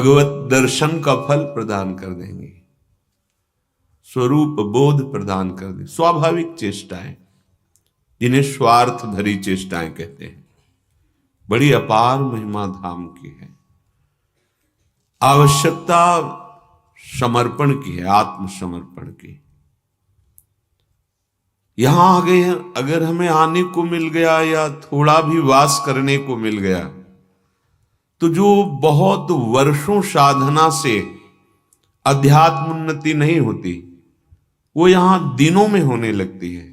भगवत दर्शन का फल प्रदान कर देंगे, स्वरूप बोध प्रदान कर दें। स्वाभाविक चेष्टाएं, जिन्हें स्वार्थ भरी चेष्टाएं कहते हैं, बड़ी अपार महिमा धाम की है। आवश्यकता समर्पण की है, आत्मसमर्पण की। यहां आगे अगर हमें आने को मिल गया या थोड़ा भी वास करने को मिल गया, तो जो बहुत वर्षों साधना से अध्यात्म उन्नति नहीं होती, वो यहां दिनों में होने लगती है।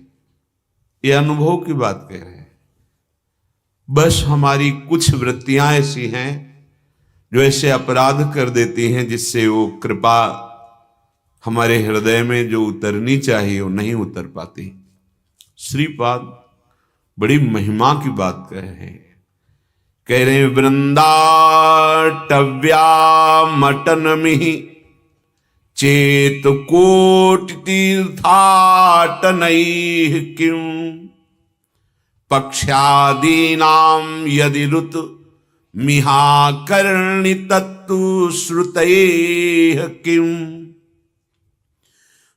ये अनुभव की बात कह रहे हैं। बस हमारी कुछ वृत्तियां ऐसी हैं जो ऐसे अपराध कर देती हैं, जिससे वो कृपा हमारे हृदय में जो उतरनी चाहिए वो नहीं उतर पाती। श्रीपाद बड़ी महिमा की बात कह रहे हैं। कह रहे हैं, वृंदाटव्या मटनमिहि चेत कोटि तीर्थाटनैः किं पक्षादीनां यदि ऋत मिहाकर्णि तत्तु श्रुतैः किं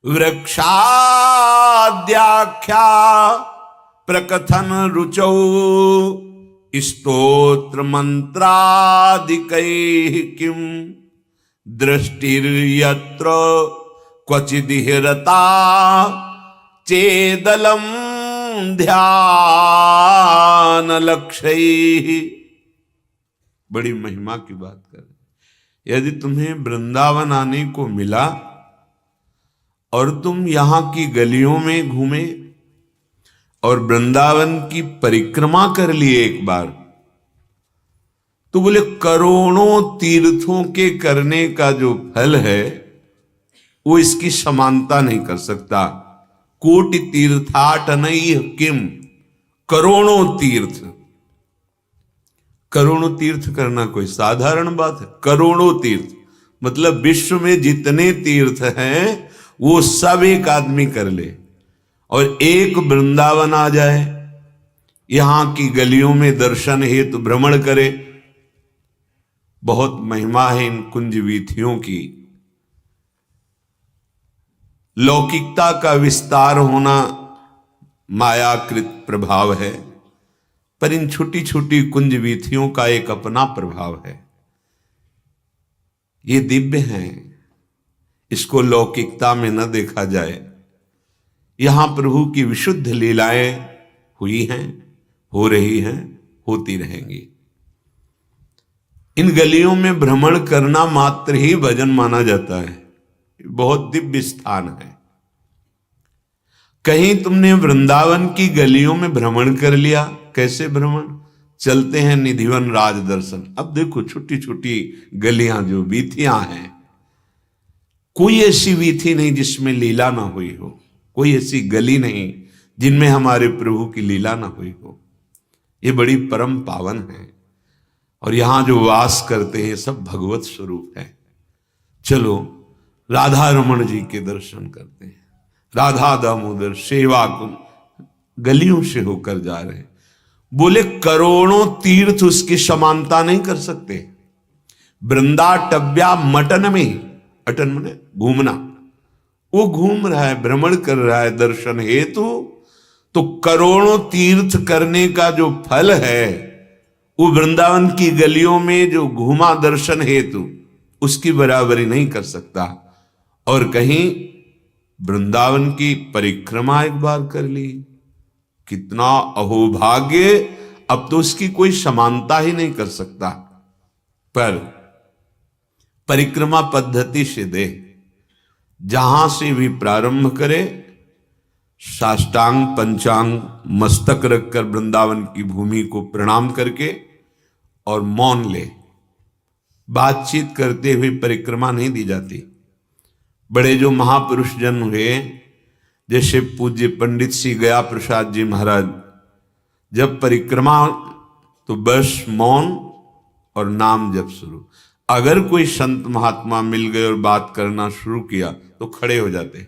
वृक्षाद्याख्या प्रकथन रुचौ स्तोत्र मंत्रादिकैः किं दृष्टिर्यत्र क्वचिदिहरता चेदलं ध्यान लक्ष्यैः। बड़ी महिमा की बात कर। यदि तुम्हें वृंदावन आने को मिला और तुम यहां की गलियों में घूमे और वृंदावन की परिक्रमा कर लिए एक बार, तो बोले करोड़ों तीर्थों के करने का जो फल है वो इसकी समानता नहीं कर सकता। कोटि तीर्थाटनैः किम, करोड़ों तीर्थ। करोड़ों तीर्थ करना कोई साधारण बात है? करोड़ों तीर्थ मतलब विश्व में जितने तीर्थ हैं वो सब एक आदमी कर ले और एक वृंदावन आ जाए, यहां की गलियों में दर्शन हेतु भ्रमण करे। बहुत महिमा है इन कुंज वीथियों की। लौकिकता का विस्तार होना मायाकृत प्रभाव है, पर इन छोटी छोटी कुंज वीथियों का एक अपना प्रभाव है। ये दिव्य हैं, इसको लौकिकता में न देखा जाए। यहां प्रभु की विशुद्ध लीलाएं हुई हैं, हो रही हैं, होती रहेंगी। इन गलियों में भ्रमण करना मात्र ही भजन माना जाता है। बहुत दिव्य स्थान है। कहीं तुमने वृंदावन की गलियों में भ्रमण कर लिया? कैसे भ्रमण? चलते हैं निधिवन राज दर्शन। अब देखो छोटी छोटी गलियां जो वीथियां हैं, कोई ऐसी वीथी नहीं जिसमें लीला ना हुई हो, कोई ऐसी गली नहीं जिनमें हमारे प्रभु की लीला ना हुई हो। ये बड़ी परम पावन है और यहां जो वास करते हैं सब भगवत स्वरूप है। चलो राधा रमण जी के दर्शन करते हैं। राधा दामोदर सेवा कुंज गलियों से होकर जा रहे हैं। बोले करोड़ों तीर्थ उसकी समानता नहीं कर सकते। वृंदाटव्या मटन में, अटन मने घूमना, वो घूम रहा है, भ्रमण कर रहा है दर्शन हेतु, तो करोड़ों तीर्थ करने का जो फल है वो वृंदावन की गलियों में जो घूमा दर्शन हेतु उसकी बराबरी नहीं कर सकता। और कहीं वृंदावन की परिक्रमा एक बार कर ली, कितना अहोभाग्य। अब तो उसकी कोई समानता ही नहीं कर सकता। पर परिक्रमा पद्धति से दे, जहां से भी प्रारंभ करे, साष्टांग पंचांग मस्तक रखकर वृंदावन की भूमि को प्रणाम करके और मौन ले। बातचीत करते हुए परिक्रमा नहीं दी जाती। बड़े जो महापुरुष जन हुए, जैसे पूज्य पंडित श्री गया प्रसाद जी महाराज, जब परिक्रमा तो बस मौन और नाम जप शुरू। अगर कोई संत महात्मा मिल गए और बात करना शुरू किया तो खड़े हो जाते।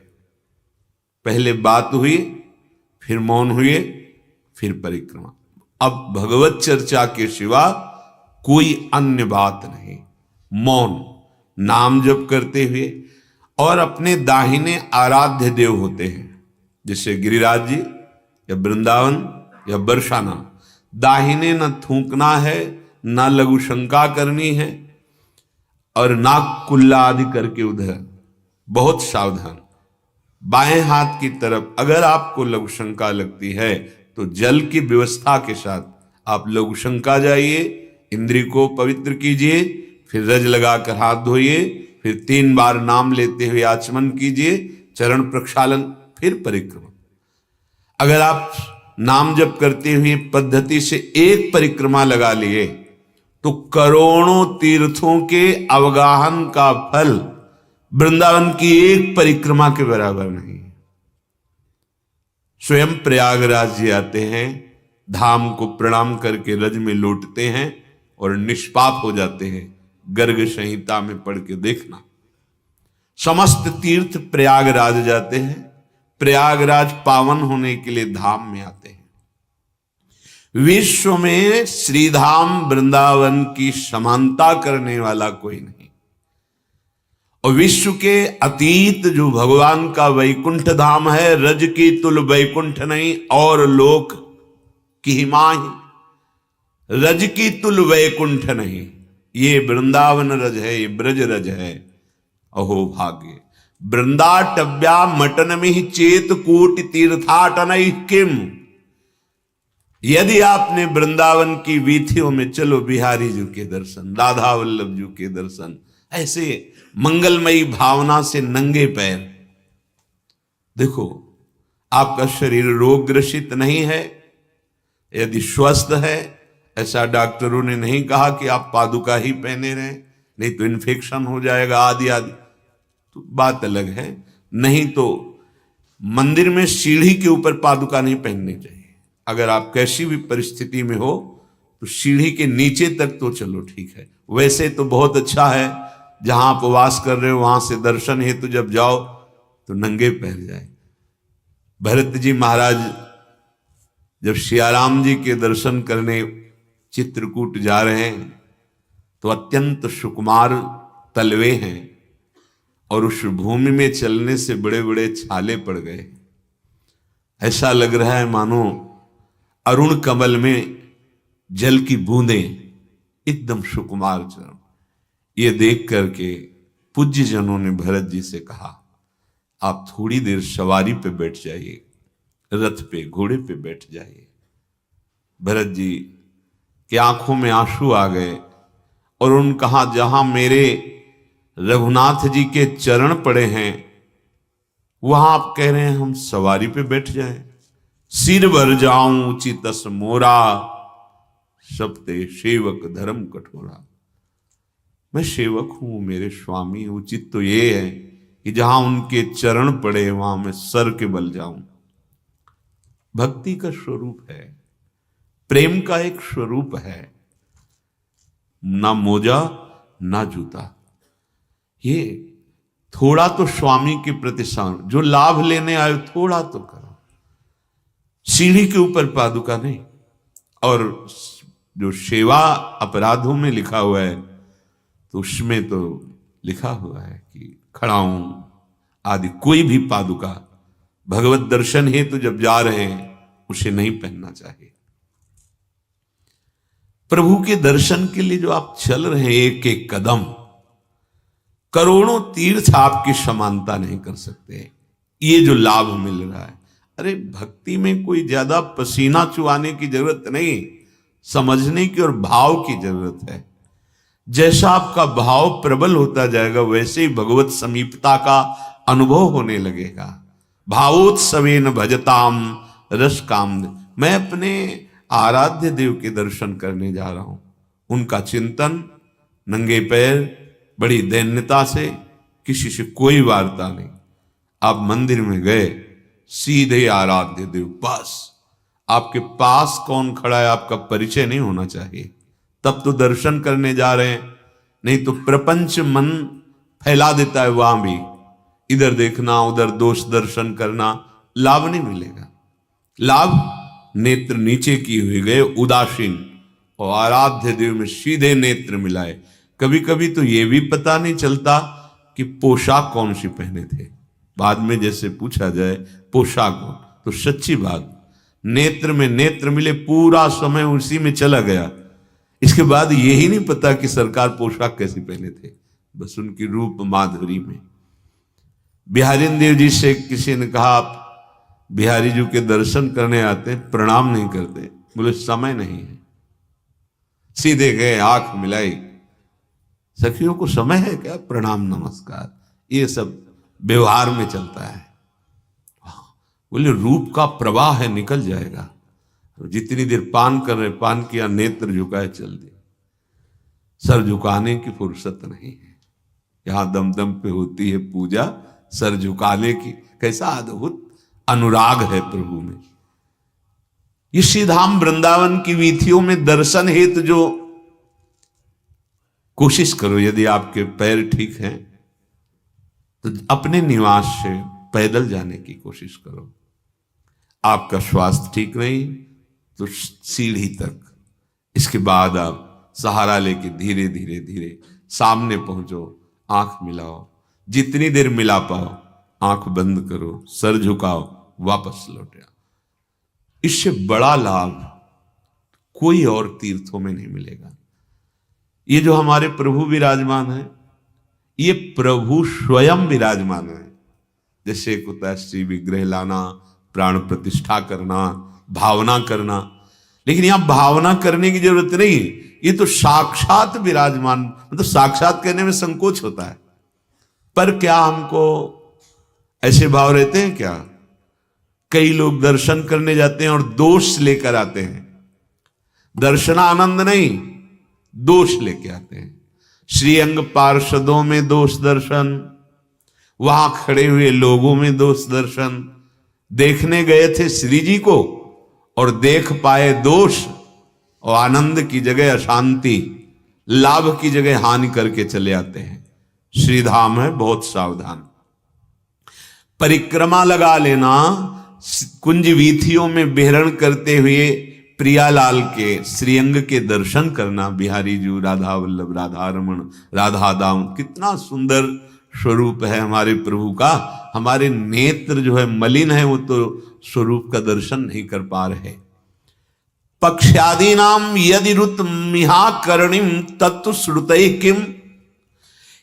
पहले बात हुई, फिर मौन हुए, फिर परिक्रमा। अब भगवत चर्चा के सिवा कोई अन्य बात नहीं, मौन। नाम जप करते हुए, और अपने दाहिने आराध्य देव होते हैं, जैसे गिरिराज जी या वृंदावन या बरसाना। दाहिने न थूकना है, ना लघु शंका करनी है, और नाक कुल्ला आदि करके उधर बहुत सावधान। बाएं हाथ की तरफ अगर आपको लघु शंका लगती है तो जल की व्यवस्था के साथ आप लघु शंका जाइए, इंद्री को पवित्र कीजिए, फिर रज लगाकर हाथ धोइए, फिर 3 बार नाम लेते हुए आचमन कीजिए, चरण प्रक्षालन, फिर परिक्रमा। अगर आप नाम जप करते हुए पद्धति से एक परिक्रमा लगा लिए तो करोड़ों तीर्थों के अवगाहन का फल वृंदावन की एक परिक्रमा के बराबर नहीं। स्वयं प्रयागराज जी आते हैं, धाम को प्रणाम करके रज में लौटते हैं और निष्पाप हो जाते हैं। गर्ग संहिता में पढ़ के देखना। समस्त तीर्थ प्रयागराज जाते हैं, प्रयागराज पावन होने के लिए धाम में आते हैं। विश्व में श्रीधाम वृंदावन की समानता करने वाला कोई नहीं। और विश्व के अतीत जो भगवान का वैकुंठ धाम है, रज की तुल वैकुंठ नहीं और लोक की माही, रज की तुल वैकुंठ नहीं, ये वृंदावन रज है, ये ब्रज रज है। अहो भाग्य वृंदाटव्या मटनमिहि चेत कोटि तीर्थाटनैः किम। यदि आपने वृंदावन की वीथियों में चलो बिहारी जी के दर्शन, राधा वल्लभ जी के दर्शन, ऐसे मंगलमयी भावना से नंगे पैर देखो, आपका शरीर रोग ग्रसित नहीं है, यदि स्वस्थ है, ऐसा डॉक्टरों ने नहीं कहा कि आप पादुका ही पहने रहें, नहीं तो इन्फेक्शन हो जाएगा आदि आदि, तो बात अलग है। नहीं तो मंदिर में सीढ़ी के ऊपर पादुका नहीं पहननी चाहिए। अगर आप कैसी भी परिस्थिति में हो तो सीढ़ी के नीचे तक तो चलो ठीक है। वैसे तो बहुत अच्छा है, जहां आप वास कर रहे हो वहां से दर्शन हेतु तो जब जाओ तो नंगे पैर जाए। भरत जी महाराज जब सियाराम जी के दर्शन करने चित्रकूट जा रहे हैं तो अत्यंत सुकुमार तलवे हैं और उस भूमि में चलने से बड़े बड़े छाले पड़ गए। ऐसा लग रहा है मानो अरुण कमल में जल की बूंदें, एकदम सुकुमार चरण। ये देख करके पूज्य जनों ने भरत जी से कहा, आप थोड़ी देर सवारी पे बैठ जाइए, रथ पे घोड़े पे बैठ जाइए। भरत जी की आंखों में आंसू आ गए और उन कहा, जहां मेरे रघुनाथ जी के चरण पड़े हैं वहां आप कह रहे हैं हम सवारी पे बैठ जाएं। सिर भर जाऊं उचितस मोरा, सबते सेवक धर्म कठोरा। मैं सेवक हूं, मेरे स्वामी, उचित तो ये है कि जहां उनके चरण पड़े वहां मैं सर के बल जाऊं। भक्ति का स्वरूप है, प्रेम का एक स्वरूप है, ना मोजा ना जूता। ये थोड़ा तो स्वामी के प्रति जो लाभ लेने आए थोड़ा तो करो। सीढ़ी के ऊपर पादुका नहीं। और जो सेवा अपराधों में लिखा हुआ है तो उसमें तो लिखा हुआ है कि खड़ाऊं आदि कोई भी पादुका भगवत दर्शन हेतु जब जा रहे हैं उसे नहीं पहनना चाहिए। प्रभु के दर्शन के लिए जो आप चल रहे हैं एक एक कदम, करोड़ों तीर्थ आपकी समानता नहीं कर सकते। ये जो लाभ मिल रहा है, अरे भक्ति में कोई ज्यादा पसीना चुआने की जरूरत नहीं, समझने की और भाव की जरूरत है। जैसा आपका भाव प्रबल होता जाएगा वैसे ही भगवत समीपता का अनुभव होने लगेगा। भावोत्सवेन भजताम रस काम। मैं अपने आराध्य देव के दर्शन करने जा रहा हूं, उनका चिंतन, नंगे पैर, बड़ी दैन्यता से, किसी से कोई वार्ता नहीं। आप मंदिर में गए, सीधे आराध्य देव पास। आपके पास कौन खड़ा है आपका परिचय नहीं होना चाहिए, तब तो दर्शन करने जा रहे हैं। नहीं तो प्रपंच मन फैला देता है, वहां भी इधर देखना उधर दोष दर्शन करना, लाभ नहीं मिलेगा। लाभ नेत्र नीचे किए हुए गए उदासीन, और आराध्य देव में सीधे नेत्र मिलाए, कभी कभी तो ये भी पता नहीं चलता कि पोशाक कौन सी पहने थे। बाद में जैसे पूछा जाए पोशाक कौन, तो सच्ची बात, नेत्र में नेत्र मिले, पूरा समय उसी में चला गया। इसके बाद यही नहीं पता कि सरकार पोशाक कैसी पहने थे, बस उनकी रूप माधुरी में। बिहारी देव जी से किसी ने कहा, आप बिहारी जी के दर्शन करने आते हैं, प्रणाम नहीं करते। बोले समय नहीं है। सीधे गए, आंख मिलाई। सखियों को समय है क्या प्रणाम नमस्कार, ये सब व्यवहार में चलता है। बोले रूप का प्रवाह है, निकल जाएगा। जितनी देर पान कर रहे, पान किया, नेत्र झुकाए, चल दिए। सर झुकाने की फुर्सत नहीं है। यहां दम दम पे होती है पूजा, सर झुकाने की। कैसा अद्भुत अनुराग है प्रभु में। ये श्री धाम वृंदावन की वीथियों में दर्शन हेतु जो कोशिश करो, यदि आपके पैर ठीक हैं तो अपने निवास से पैदल जाने की कोशिश करो। आपका स्वास्थ्य ठीक नहीं तो सीढ़ी तक, इसके बाद आप सहारा लेके धीरे धीरे धीरे सामने पहुंचो, आंख मिलाओ, जितनी देर मिला पाओ, आंख बंद करो, सर झुकाओ, वापस लौट आओ। इससे बड़ा लाभ कोई और तीर्थों में नहीं मिलेगा। ये जो हमारे प्रभु विराजमान है, ये प्रभु स्वयं विराजमान है। जैसे एक होता है श्री विग्रह लाना, प्राण प्रतिष्ठा करना, भावना करना, लेकिन यहां भावना करने की जरूरत नहीं। ये तो साक्षात विराजमान, मतलब साक्षात कहने में संकोच होता है, पर क्या हमको ऐसे भाव रहते हैं क्या? कई लोग दर्शन करने जाते हैं और दोष लेकर आते हैं। दर्शनानंद नहीं, दोष लेके आते हैं। श्रीअंग पार्षदों में दोष दर्शन, वहां खड़े हुए लोगों में दोष दर्शन। देखने गए थे श्री जी को और देख पाए दोष, और आनंद की जगह अशांति, लाभ की जगह हानि करके चले आते हैं। श्रीधाम है, बहुत सावधान। परिक्रमा लगा लेना, कुंज वीथियों में विहरण करते हुए प्रियालाल के श्रीअंग के दर्शन करना। बिहारी जी, राधा वल्लभ, राधा रमण, राधा दाम, कितना सुंदर स्वरूप है हमारे प्रभु का। हमारे नेत्र जो है मलिन है, वो तो स्वरूप का दर्शन नहीं कर पा रहे। पक्ष्यादि नाम यदि रुत मिहा करणिम तत्व श्रुतै किम।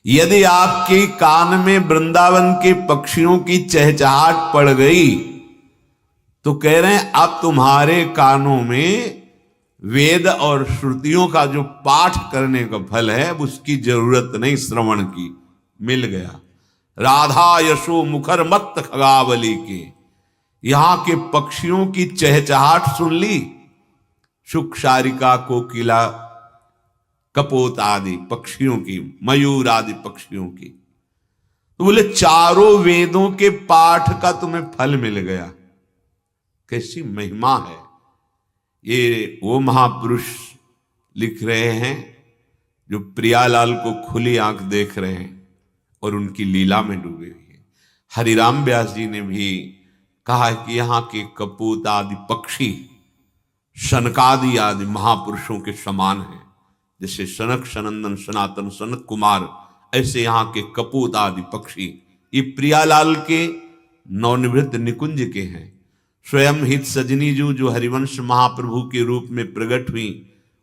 यदि आपके कान में वृंदावन के पक्षियों की चहचहाट पड़ गई तो कह रहे हैं अब तुम्हारे कानों में वेद और श्रुतियों का जो पाठ करने का फल है उसकी जरूरत नहीं, श्रवण की मिल गया। राधा यशो मुखर मत खगावली के, यहां के पक्षियों की चहचहाट सुन ली। शुक, शारिका, कोकिला, कपोत आदि पक्षियों की, मयूर आदि पक्षियों की, तो बोले चारों वेदों के पाठ का तुम्हें फल मिल गया। कैसी महिमा है। ये वो महापुरुष लिख रहे हैं जो प्रियालाल को खुली आंख देख रहे हैं और उनकी लीला में डूबे हुए हैं। हरिराम व्यास जी ने भी कहा है कि यहाँ के कपूत आदि पक्षी शनकादि आदि महापुरुषों के समान हैं। जैसे सनक सनंदन सनातन सनत कुमार, ऐसे यहाँ के कपूत आदि पक्षी ये प्रियालाल के नवनिवृत्त निकुंज के हैं। स्वयं हित सजनी जो हरिवंश महाप्रभु के रूप में प्रकट हुई,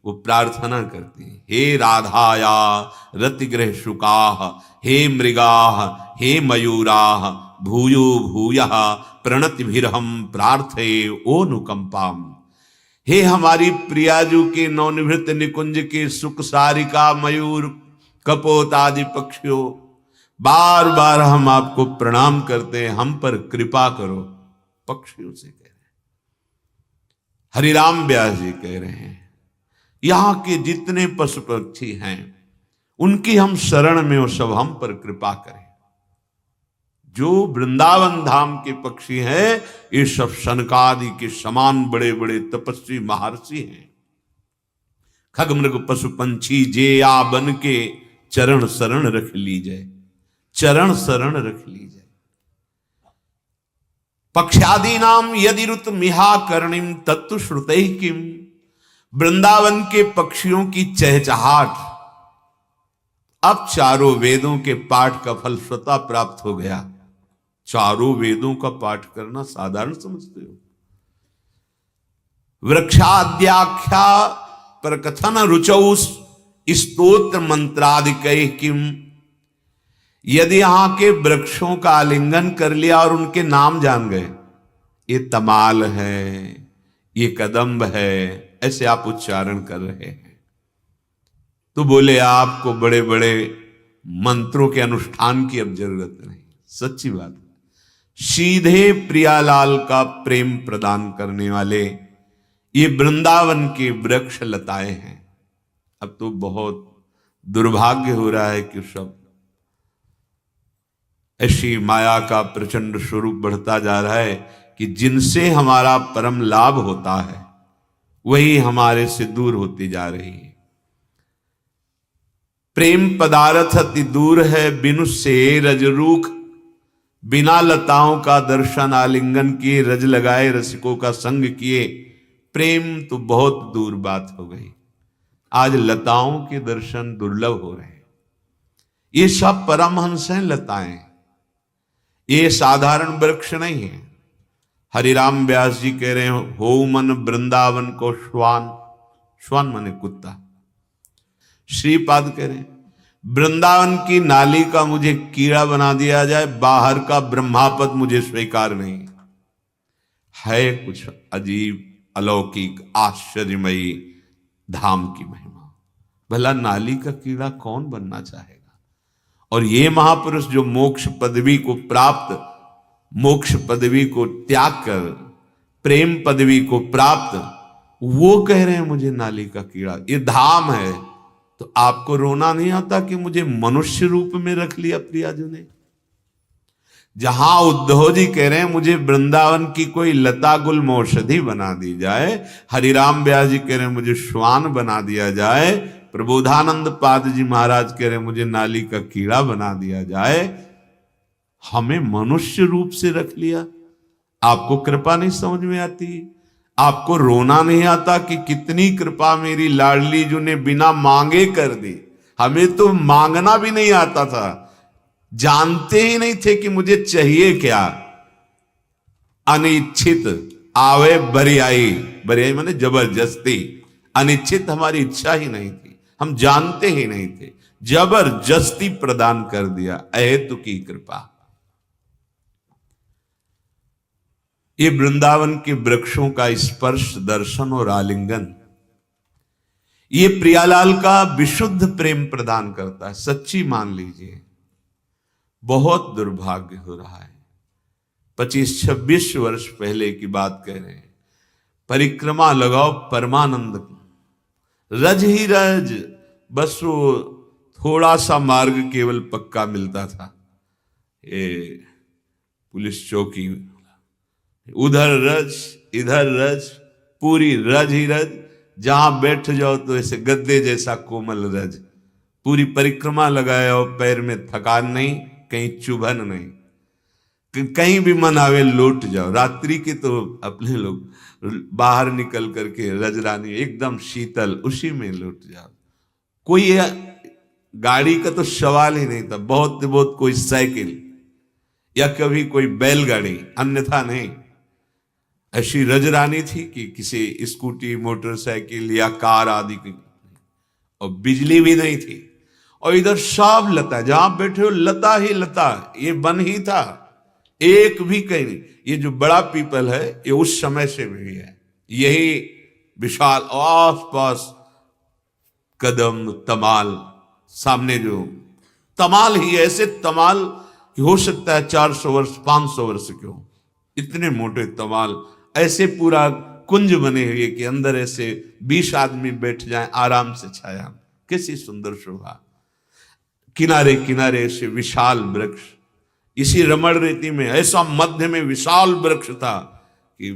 वो प्रार्थना करती हैं, हे राधाया रतिग्रह शुकाह, हे मृगाह, हे मयूराह, भूयो भूयः प्रणतिभिर्हम प्रार्थे ओ नुकंपाम। हे हमारी प्रियाजू के नवनिवृत्त निकुंज के सुख, सारिका, मयूर, कपोत आदि पक्षियों, बार बार हम आपको प्रणाम करते हैं, हम पर कृपा करो। पक्षियों से कह रहे हैं। हरिराम व्यास जी कह रहे हैं यहां के जितने पशु पक्षी हैं उनकी हम शरण में हो, सब हम पर कृपा करें। जो वृंदावन धाम के पक्षी हैं ये सब सनकादि के समान बड़े बड़े तपस्वी महर्षि हैं। खगमृग पशु पंछी जे आ बन के चरण शरण रख लीजिए, चरण शरण रख लीजिए। पक्षादि नाम यदि रुत मिहा कर्णिम तत्व श्रुतै किम। वृंदावन के पक्षियों की चहचहाट अब चारों वेदों के पाठ का फल स्वतः प्राप्त हो गया। चारों वेदों का पाठ करना साधारण समझते हो? वृक्षाद्याख्या पर कथन रुचौ स्तोत्र मंत्रादिकैः किम। यदि यहां के वृक्षों का आलिंगन कर लिया और उनके नाम जान गए, ये तमाल है, ये कदम्ब है, ऐसे आप उच्चारण कर रहे हैं, तो बोले आपको बड़े बड़े मंत्रों के अनुष्ठान की अब जरूरत नहीं। सच्ची बात है। सीधे प्रियालाल का प्रेम प्रदान करने वाले ये वृंदावन के वृक्ष लताएं हैं। अब तो बहुत दुर्भाग्य हो रहा है कि सब ऐसी माया का प्रचंड स्वरूप बढ़ता जा रहा है कि जिनसे हमारा परम लाभ होता है वही हमारे से दूर होती जा रही है। प्रेम पदार्थ अति दूर है बिनु से रज रूख। बिना लताओं का दर्शन आलिंगन किए, रज लगाए, रसिकों का संग किए, प्रेम तो बहुत दूर बात हो गई। आज लताओं के दर्शन दुर्लभ हो रहे हैं। ये सब परमहंस हैं लताएं, ये साधारण वृक्ष नहीं है। हरिराम व्यास जी कह रहे हो मन वृंदावन को श्वान, श्वान माने कुत्ता। श्रीपाद कह रहे हैं वृंदावन की नाली का मुझे कीड़ा बना दिया जाए, बाहर का ब्रह्मापद मुझे स्वीकार नहीं। है कुछ अजीब अलौकिक आश्चर्यमयी धाम की महिमा। भला नाली का कीड़ा कौन बनना चाहेगा? और ये महापुरुष जो मोक्ष पदवी को प्राप्त, मोक्ष पदवी को त्याग कर प्रेम पदवी को प्राप्त, वो कह रहे हैं मुझे नाली का कीड़ा। ये धाम है तो आपको रोना नहीं आता कि मुझे मनुष्य रूप में रख लिया प्रियाजू ने? जहां उद्धव जी कह रहे हैं मुझे वृंदावन की कोई लता गुल्म औषधि बना दी जाए, हरिराम व्यास जी कह रहे हैं मुझे श्वान बना दिया जाए, प्रबोधानंद पाद जी महाराज कह रहे हैं मुझे नाली का कीड़ा बना दिया जाए, हमें मनुष्य रूप से रख लिया। आपको कृपा नहीं समझ में आती? आपको रोना नहीं आता कि कितनी कृपा मेरी लाडली जो ने बिना मांगे कर दी? हमें तो मांगना भी नहीं आता था, जानते ही नहीं थे कि मुझे चाहिए क्या। अनिच्छित आवे बरियाई, बरियाई माने जबरदस्ती, अनिच्छित हमारी इच्छा ही नहीं थी, हम जानते ही नहीं थे, जबरदस्ती प्रदान कर दिया, अहेतु की कृपा। ये वृंदावन के वृक्षों का स्पर्श, दर्शन और आलिंगन, ये प्रियालाल का विशुद्ध प्रेम प्रदान करता है। सच्ची मान लीजिए, बहुत दुर्भाग्य हो रहा है। 25-26 वर्ष पहले की बात कह रहे हैं, परिक्रमा लगाओ परमानंद, रज ही रज, बस वो थोड़ा सा मार्ग केवल पक्का मिलता था, ये पुलिस चौकी, उधर रज इधर रज, पूरी रज ही रज, जहां बैठ जाओ तो ऐसे गद्दे जैसा कोमल रज, पूरी परिक्रमा लगाए और पैर में थकान नहीं, कहीं चुभन नहीं, कहीं भी मन आवे लौट जाओ। रात्रि के तो अपने लोग बाहर निकल करके रजरानी एकदम शीतल, उसी में लौट जाओ। कोई गाड़ी का तो सवाल ही नहीं था, बहुत बहुत कोई साइकिल या कभी कोई बैलगाड़ी, अन्यथा नहीं। ऐसी रजरानी थी कि किसी स्कूटी, मोटरसाइकिल या कार आदि की, और बिजली भी नहीं थी। और इधर सब लता, जहां बैठे हो लता ही लता, ये वन ही था, एक भी कहीं नहीं। ये जो बड़ा पीपल है ये उस समय से भी है, यही विशाल आस पास कदम तमाल, सामने जो तमाल ही ऐसे तमाल कि हो सकता है 400 वर्ष 500 वर्ष के हो, इतने मोटे तमाल, ऐसे पूरा कुंज बने हुए कि अंदर ऐसे 20 आदमी बैठ जाएं आराम से छाया। कैसी सुंदर शोभा। किनारे किनारे ऐसे विशाल वृक्ष, इसी रमण रीति में ऐसा मध्य में विशाल वृक्ष था कि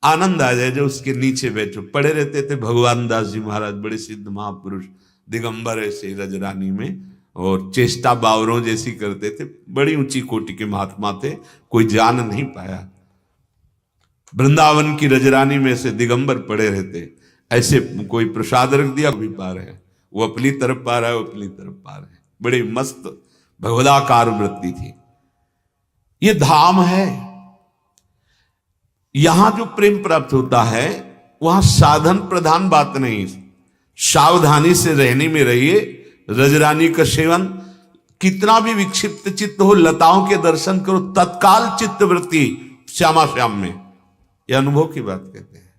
आनंद आ जाए जो उसके नीचे बैठो। पड़े रहते थे भगवान दास जी महाराज, बड़े सिद्ध महापुरुष, दिगंबर ऐसे रजरानी में, और चेष्टा बावरों जैसी करते थे। बड़ी ऊंची कोटि के महात्मा थे, कोई जान नहीं पाया। वृंदावन की रजरानी में से दिगंबर पड़े रहते, ऐसे कोई प्रसाद रख दिया भी पा रहे, वो अपनी तरफ पा रहा है, वो अपनी तरफ पा रहे हैं। बड़ी मस्त भगवदाकार वृत्ति थी। ये धाम है। यहां जो प्रेम प्राप्त होता है वहां साधन प्रधान बात नहीं, सावधानी से रहने में रहिए। रजरानी का सेवन, कितना भी विक्षिप्त चित्त हो, लताओं के दर्शन करो, तत्काल चित्त वृत्ति श्यामा श्याम में। यह अनुभव की बात कहते हैं।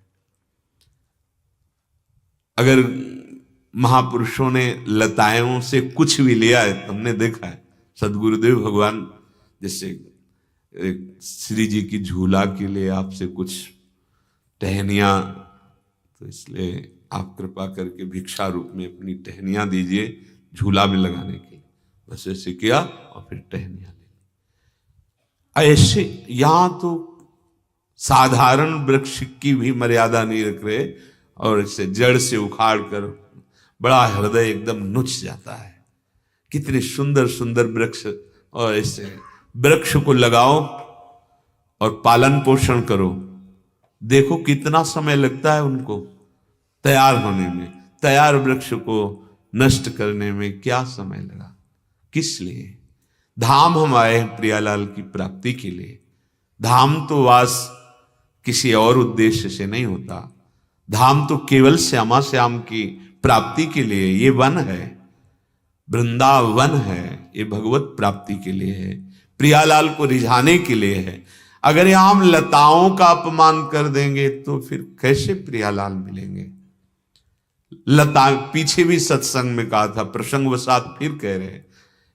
अगर महापुरुषों ने लताओं से कुछ भी लिया है, तुमने देखा है सदगुरुदेव भगवान जैसे श्री जी की झूला के लिए आपसे कुछ टहनियां, तो इसलिए आप कृपा करके भिक्षा रूप में अपनी टहनियां दीजिए झूला में लगाने के लिए। बस ऐसे किया और फिर टहनियां ले। ऐसे यहां तो साधारण वृक्ष की भी मर्यादा नहीं रख रहे, और इसे जड़ से उखाड़ कर बड़ा हृदय एकदम नुच जाता है। कितने सुंदर सुंदर वृक्ष, और ऐसे वृक्ष को लगाओ और पालन पोषण करो। देखो कितना समय लगता है उनको तैयार होने में। तैयार वृक्ष को नष्ट करने में क्या समय लगा? किस लिए? धाम हम आए हैं प्रियालाल की प्राप्ति के लिए। धाम तो वास किसी और उद्देश्य से नहीं होता। धाम तो केवल श्यामा श्याम की प्राप्ति के लिए। ये वन है, वृंदावन है, ये भगवत प्राप्ति के लिए है, प्रियालाल को रिझाने के लिए है। अगर यहां हम लताओं का अपमान कर देंगे तो फिर कैसे प्रियालाल मिलेंगे? लता, पीछे भी सत्संग में कहा था, प्रसंगवशात फिर कह रहे हैं,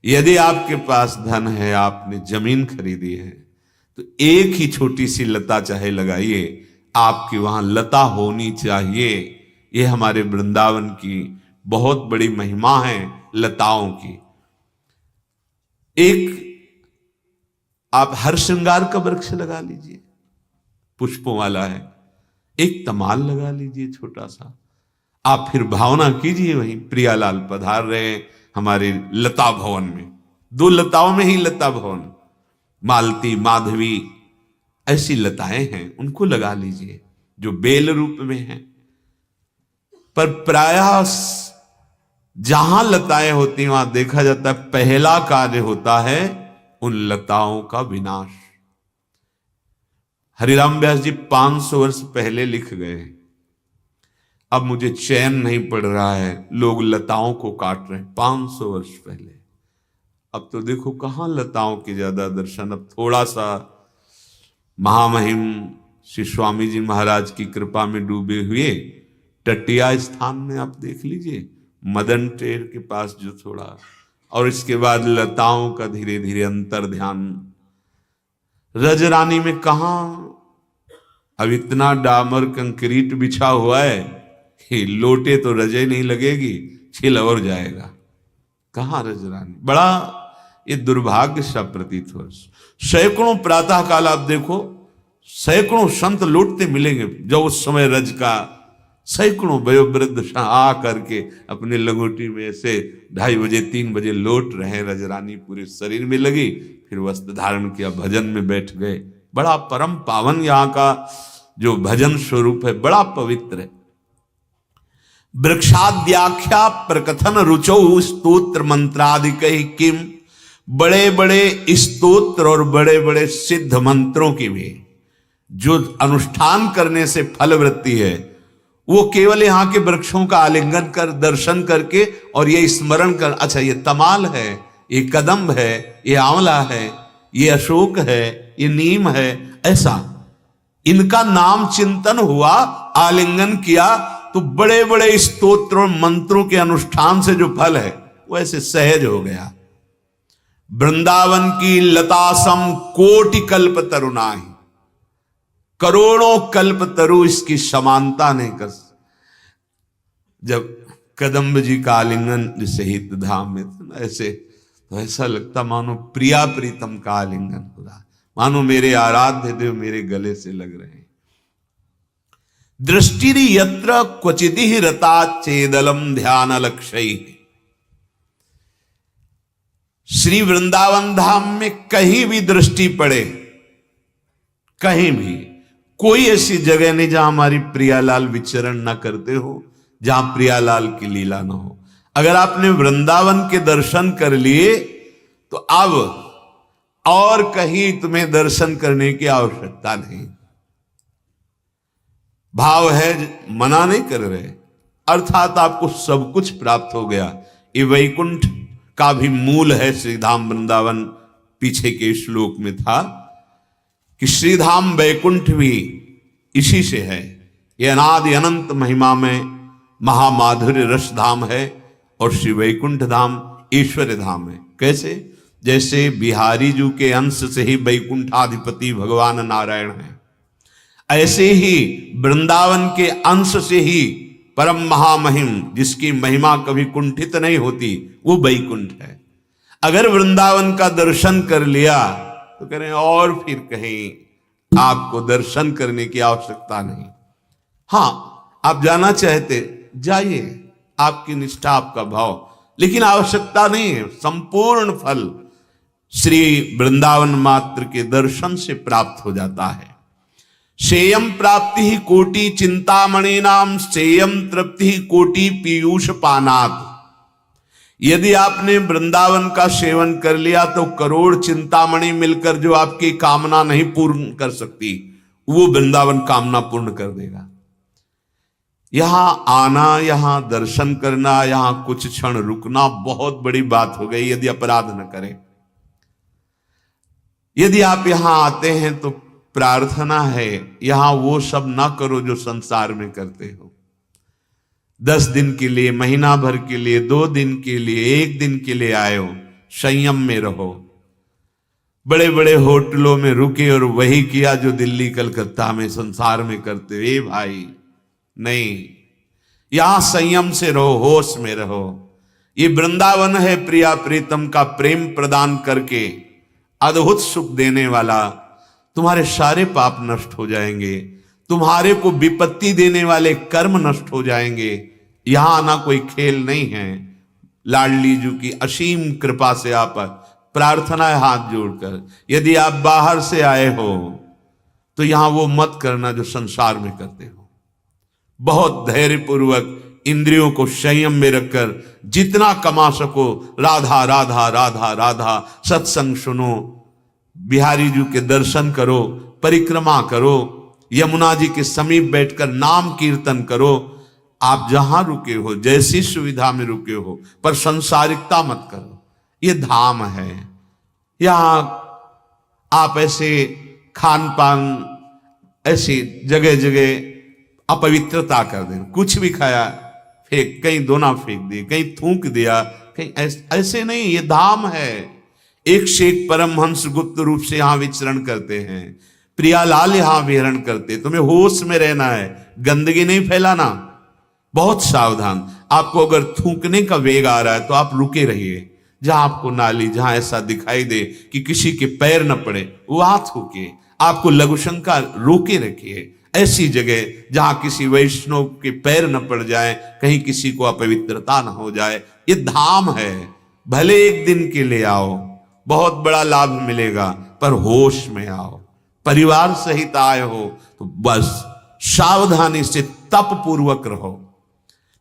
यदि आपके पास धन है, आपने जमीन खरीदी है, तो एक ही छोटी सी लता चाहे लगाइए, आपकी वहां लता होनी चाहिए। ये हमारे वृंदावन की बहुत बड़ी महिमा है लताओं की। एक आप हर श्रृंगार का वृक्ष लगा लीजिए, पुष्पों वाला है। एक तमाल लगा लीजिए छोटा सा। आप फिर भावना कीजिए वहीं प्रियालाल पधार रहे हैं हमारे लता भवन में। 2 लताओं में ही लता भवन, मालती, माधवी, ऐसी लताएं हैं, उनको लगा लीजिए जो बेल रूप में हैं। पर प्रायः जहां लताएं होती हैं वहां देखा जाता है पहला कार्य होता है उन लताओं का विनाश। हरिराम व्यास जी 500 वर्ष पहले लिख गए। अब मुझे चैन नहीं पड़ रहा है, लोग लताओं को काट रहे हैं 500 वर्ष पहले। अब तो देखो कहां लताओं के ज्यादा दर्शन। अब थोड़ा सा महामहिम श्री स्वामी जी महाराज की कृपा में डूबे हुए टटिया स्थान में आप देख लीजिए, मदन टेर के पास जो थोड़ा, और इसके बाद लताओं का धीरे धीरे अंतर ध्यान। रजरानी में कहां, अब इतना डामर कंक्रीट बिछा हुआ है कि लोटे तो रजे नहीं लगेगी, छिल और जाएगा। कहां रजरानी? बड़ा ये दुर्भाग्य सा प्रतीत हो। सैकड़ों प्रातः काल आप देखो, सैकड़ों संत लौटते मिलेंगे जो उस समय रज का, सैकड़ों वयोवृद्ध आ करके अपने लंगोटी में से 2:30 बजे 3 बजे लौट रहे। रजरानी पूरे शरीर में लगी, फिर वस्त्र धारण किया, भजन में बैठ गए। बड़ा परम पावन यहाँ का जो भजन स्वरूप है, बड़ा पवित्र है। वृक्षाद्याख्या प्रकथन रुचौ स्तोत्र मंत्रादिक किम, बड़े बड़े स्तोत्र और बड़े बड़े सिद्ध मंत्रों की भी जो अनुष्ठान करने से फल वृत्ति है, वो केवल यहाँ के वृक्षों का आलिंगन कर, दर्शन करके और ये स्मरण कर, अच्छा ये तमाल है, ये कदम्ब है, ये आंवला है, ये अशोक है, ये नीम है, ऐसा इनका नाम चिंतन हुआ, आलिंगन किया, तो बड़े बड़े स्तोत्र और मंत्रों के अनुष्ठान से जो फल है वो ऐसे सहज हो गया। वृंदावन की लतासम कोटि कल्प तरुणाई, करोड़ों कल्प तरु इसकी समानता नहीं कर। जब कदम्ब जी का आलिंगन जैसे हित धाम में था, ऐसे तो ऐसा लगता मानो प्रिया प्रीतम का आलिंगन हो रहा, मानो मेरे आराध्य देव मेरे गले से लग रहे हैं। दृष्टि यत्र क्वचिति रता चेदलम ध्यान लक्ष्य। श्री वृंदावन धाम में कहीं भी दृष्टि पड़े, कहीं भी कोई ऐसी जगह नहीं जहां हमारी प्रियालाल विचरण ना करते हो, जहां प्रियालाल की लीला ना हो। अगर आपने वृंदावन के दर्शन कर लिए तो अब और कहीं तुम्हें दर्शन करने की आवश्यकता नहीं। भाव है, मना नहीं कर रहे, अर्थात आपको सब कुछ प्राप्त हो गया। ये वैकुंठ का भी मूल है श्रीधाम वृंदावन। पीछे के श्लोक में था कि श्रीधाम वैकुंठ भी इसी से है। यह अनादि अनंत महिमा में महामाधुर्य रस धाम है और श्री वैकुंठ धाम ईश्वर धाम है। कैसे? जैसे बिहारी जी के अंश से ही वैकुंठाधिपति भगवान नारायण है, ऐसे ही वृंदावन के अंश से ही परम महामहिम, जिसकी महिमा कभी कुंठित नहीं होती, वो वैकुंठ है। अगर वृंदावन का दर्शन कर लिया तो कह रहे हैं और फिर कहीं आपको दर्शन करने की आवश्यकता नहीं। हां, आप जाना चाहते जाइए, आपकी निष्ठा, आपका भाव, लेकिन आवश्यकता नहीं है। संपूर्ण फल श्री वृंदावन मात्र के दर्शन से प्राप्त हो जाता है। सेयम प्राप्ति ही कोटि चिंतामणि नाम सेयम तृप्ति ही कोटि पीयूष पानात। यदि आपने वृंदावन का सेवन कर लिया तो करोड़ चिंतामणि मिलकर जो आपकी कामना नहीं पूर्ण कर सकती, वो वृंदावन कामना पूर्ण कर देगा। यहां आना, यहां दर्शन करना, यहां कुछ क्षण रुकना बहुत बड़ी बात हो गई यदि अपराध न करें। यदि आप यहां आते हैं तो प्रार्थना है यहां वो सब ना करो जो संसार में करते हो। 10 दिन के लिए, महीना भर के लिए, 2 दिन के लिए, 1 दिन के लिए आए हो, संयम में रहो। बड़े बड़े होटलों में रुके और वही किया जो दिल्ली कलकत्ता में संसार में करते हो। ए भाई नहीं, यहां संयम से रहो, होश में रहो। ये वृंदावन है प्रिया प्रीतम का प्रेम प्रदान करके अद्भुत सुख देने वाला। तुम्हारे सारे पाप नष्ट हो जाएंगे, तुम्हारे को विपत्ति देने वाले कर्म नष्ट हो जाएंगे। यहां आना कोई खेल नहीं है। लाडली जी की असीम कृपा से आप प्रार्थना है हाथ जोड़कर, यदि आप बाहर से आए हो तो यहां वो मत करना जो संसार में करते हो। बहुत धैर्यपूर्वक इंद्रियों को संयम में रखकर जितना कमा सको, राधा राधा राधा राधा, सत्संग सुनो, बिहारी जी के दर्शन करो, परिक्रमा करो, यमुना जी के समीप बैठकर नाम कीर्तन करो। आप जहां रुके हो, जैसी सुविधा में रुके हो, पर संसारिकता मत करो। ये धाम है। यहां आप ऐसे खान पान, ऐसी जगह जगह अपवित्रता कर दें। कुछ भी खाया फेंक, कहीं दोना फेंक दिए, कहीं थूक दिया, कहीं ऐसे नहीं। ये धाम है। एक से एक परमहंस गुप्त रूप से यहां विचरण करते हैं। प्रियालाल यहां विहरण करते। तुम्हें होश में रहना है, गंदगी नहीं फैलाना, बहुत सावधान। आपको अगर थूकने का वेग आ रहा है तो आप रुके रहिए। जहां आपको नाली, जहां ऐसा दिखाई दे कि किसी के पैर न पड़े, वहां थूके। आपको लघुशंका रोके रखिए। ऐसी जगह जहां किसी वैष्णव के पैर न पड़ जाए, कहीं किसी को अपवित्रता न हो जाए। ये धाम है। भले एक दिन के लिए आओ, बहुत बड़ा लाभ मिलेगा, पर होश में आओ। परिवार सहित आए हो तो बस सावधानी से तप पूर्वक रहो।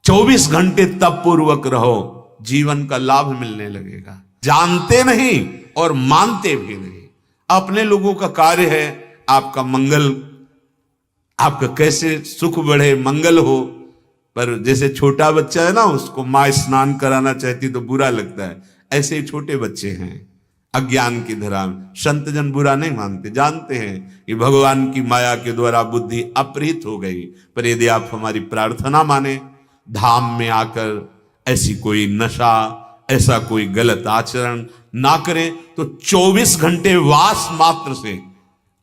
24 घंटे तप पूर्वक रहो, जीवन का लाभ मिलने लगेगा। जानते नहीं और मानते भी नहीं। अपने लोगों का कार्य है आपका मंगल, आपका कैसे सुख बढ़े, मंगल हो। पर जैसे छोटा बच्चा है ना, उसको माँ स्नान कराना चाहती तो बुरा लगता है, ऐसे ही छोटे बच्चे हैं अज्ञान की धरा में। संत जन बुरा नहीं मानते, जानते हैं कि भगवान की माया के द्वारा बुद्धि अपहृत हो गई। पर यदि आप हमारी प्रार्थना माने, धाम में आकर ऐसी कोई नशा, ऐसा कोई गलत आचरण ना करें, तो 24 घंटे वास मात्र से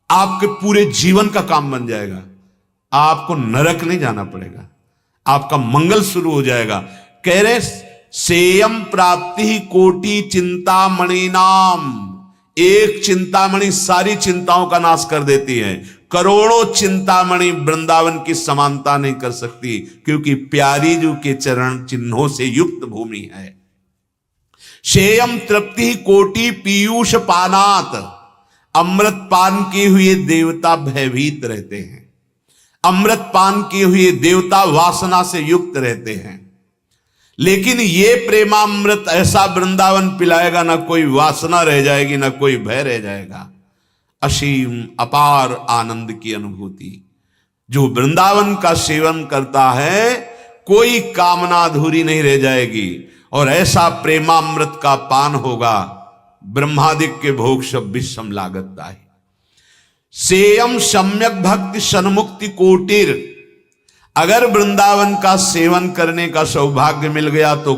आपके पूरे जीवन का काम बन जाएगा। आपको नरक नहीं जाना पड़ेगा, आपका मंगल शुरू हो जाएगा। कह रहे सेयम प्राप्ति कोटि चिंतामणि नाम। एक चिंतामणि सारी चिंताओं का नाश कर देती है। करोड़ों चिंतामणि वृंदावन की समानता नहीं कर सकती, क्योंकि प्यारी जी के चरण चिन्हों से युक्त भूमि है। सेयम तृप्ति कोटि पीयूष पानात। अमृत पान किए हुए देवता भयभीत रहते हैं। अमृत पान किए हुए देवता वासना से युक्त रहते हैं। लेकिन ये प्रेमामृत ऐसा वृंदावन पिलाएगा, ना कोई वासना रह जाएगी, ना कोई भय रह जाएगा। असीम अपार आनंद की अनुभूति। जो वृंदावन का सेवन करता है कोई कामना अधूरी नहीं रह जाएगी, और ऐसा प्रेमामृत का पान होगा, ब्रह्मादिक के भोग सब विषम लागत है। सेयम सम्यक भक्ति सन्मुक्ति कोटिर। अगर वृंदावन का सेवन करने का सौभाग्य मिल गया तो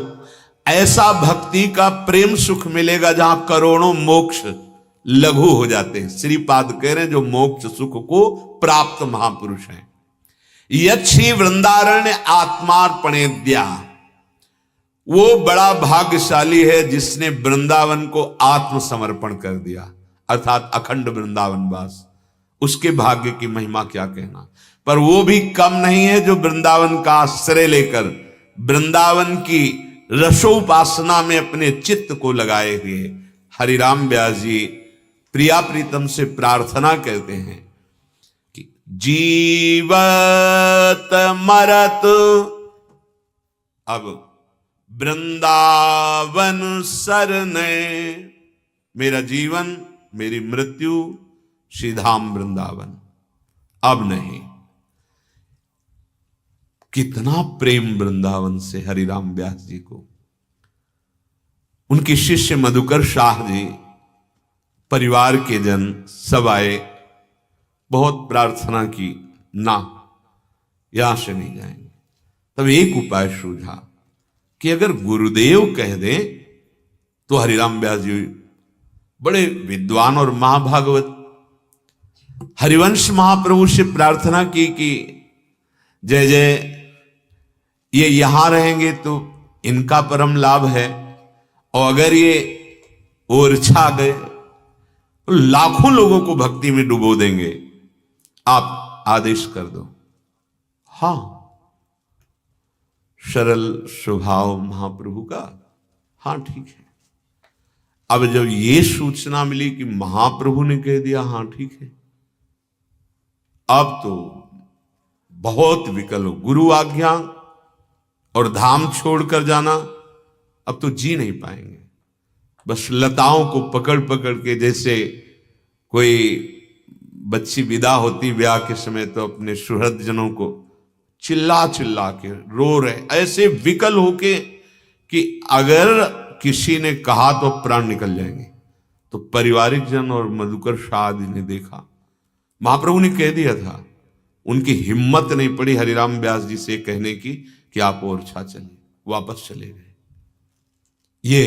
ऐसा भक्ति का प्रेम सुख मिलेगा जहां करोड़ों मोक्ष लघु हो जाते हैं। श्रीपाद कह रहे हैं जो मोक्ष सुख को प्राप्त महापुरुष हैं। यक्षी वृंदारण्य आत्मार्पणेद्या, वो बड़ा भाग्यशाली है जिसने वृंदावन को आत्मसमर्पण कर दिया, अर्थात अखंड वृंदावन वास। उसके भाग्य की महिमा क्या कहना। पर वो भी कम नहीं है जो वृंदावन का आश्रय लेकर वृंदावन की रसोपासना में अपने चित्त को लगाए हुए। हरिराम व्यास जी प्रिया प्रीतम से प्रार्थना करते हैं कि जीवत मरत अब वृंदावन सरने, मेरा जीवन मेरी मृत्यु श्रीधाम वृंदावन, अब नहीं। कितना प्रेम वृंदावन से हरिराम व्यास जी को। उनके शिष्य मधुकर शाह जी, परिवार के जन सब आए, बहुत प्रार्थना की, ना यहां से नहीं जाएंगे। तब एक उपाय सूझा कि अगर गुरुदेव कह दें तो हरिराम व्यास जी बड़े विद्वान और महाभागवत, हरिवंश महाप्रभु से प्रार्थना की कि जय जय ये यहां रहेंगे तो इनका परम लाभ है, और अगर ये ओरछा गए तो लाखों लोगों को भक्ति में डुबो देंगे, आप आदेश कर दो। हां, सरल स्वभाव महाप्रभु का, हां ठीक है। अब जब ये सूचना मिली कि महाप्रभु ने कह दिया हां ठीक है, अब तो बहुत विकल हो। गुरु आज्ञा और धाम छोड़कर जाना अब तो जी नहीं पाएंगे। बस लताओं को पकड़ पकड़ के, जैसे कोई बच्ची विदा होती ब्याह के समय तो अपने सुहृदजनों को चिल्ला चिल्ला के रो रहे, ऐसे विकल होके कि अगर किसी ने कहा तो प्राण निकल जाएंगे। तो पारिवारिक जन और मधुकर शाह जी ने देखा, महाप्रभु ने कह दिया था, उनकी हिम्मत नहीं पड़ी हरिराम व्यास जी से कहने की कि आप ओरछा चलिए, वापस चले गए। ये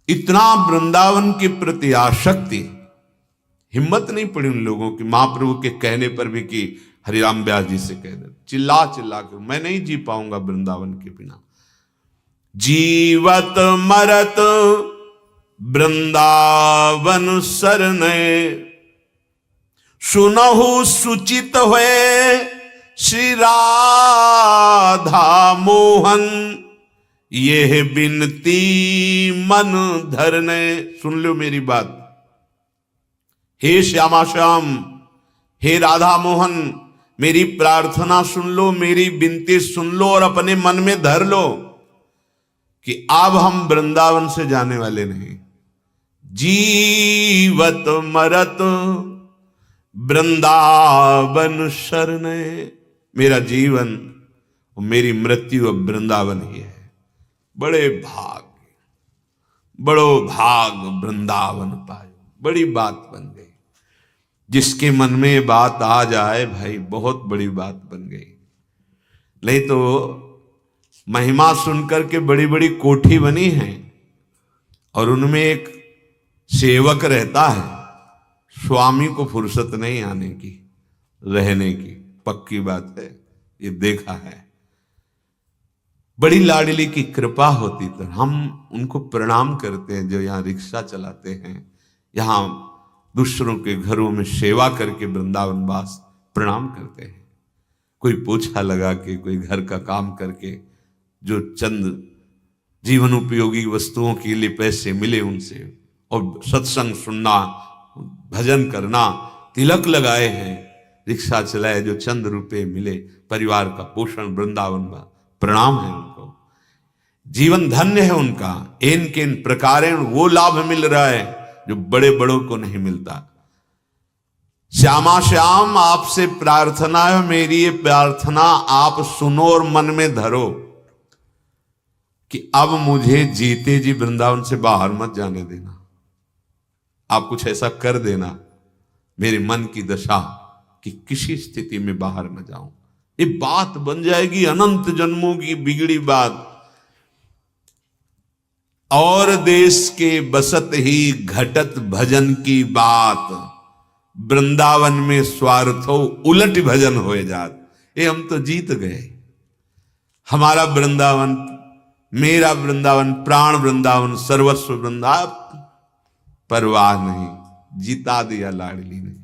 इतना वृंदावन के प्रति आसक्ति, हिम्मत नहीं पड़ी उन लोगों की महाप्रभु के कहने पर भी कि हरिराम व्यास जी से कह दे। चिल्ला चिल्ला कर, मैं नहीं जी पाऊंगा वृंदावन के बिना। जीवत मरत वृंदावन सरने, सुनहु सुचित हुए श्री राधा मोहन, ये बिनती मन धरने। सुन लो मेरी बात, हे श्यामा श्याम, हे राधा मोहन, मेरी प्रार्थना सुन लो, मेरी विनती सुन लो और अपने मन में धर लो कि अब हम वृंदावन से जाने वाले नहीं। जीवत मरत वृंदावन शरणे, मेरा जीवन और मेरी मृत्यु अब वृंदावन ही है। बड़े भाग, बड़ो भाग वृंदावन पायो, बड़ी बात बन गई। जिसके मन में ये बात आ जाए भाई, बहुत बड़ी बात बन गई। नहीं तो महिमा सुनकर के बड़ी बड़ी कोठी बनी है और उनमें एक सेवक रहता है, स्वामी को फुर्सत नहीं आने की, रहने की, पक्की बात है, ये देखा है। बड़ी लाडली की कृपा होती तो हम उनको प्रणाम करते हैं जो यहाँ रिक्शा चलाते हैं, यहाँ दूसरों के घरों में सेवा करके वृंदावन वास प्रणाम करते हैं। कोई पोछा लगा के, कोई घर का काम करके, जो चंद जीवन उपयोगी वस्तुओं के लिए पैसे मिले उनसे, और सत्संग सुनना, भजन करना, तिलक लगाए हैं, रिक्शा चलाए, जो चंद रुपए मिले, परिवार का पोषण, वृंदावन में प्रणाम है उनको। जीवन धन्य है उनका, इन के इन प्रकारेण वो लाभ मिल रहा है जो बड़े बड़ों को नहीं मिलता। श्यामा श्याम आपसे प्रार्थना है, मेरी ये प्रार्थना आप सुनो और मन में धरो कि अब मुझे जीते जी वृंदावन से बाहर मत जाने देना। आप कुछ ऐसा कर देना मेरे मन की दशा कि किसी स्थिति में बाहर न जाऊं। ये बात बन जाएगी अनंत जन्मों की बिगड़ी बात। और देश के बसत ही घटत भजन की बात, वृंदावन में स्वार्थो उलट भजन होए जात। ये हम तो जीत गए। हमारा वृंदावन, मेरा वृंदावन, प्राण वृंदावन, सर्वस्व वृंदावन, परवाह नहीं, जीता दिया लाडली ने।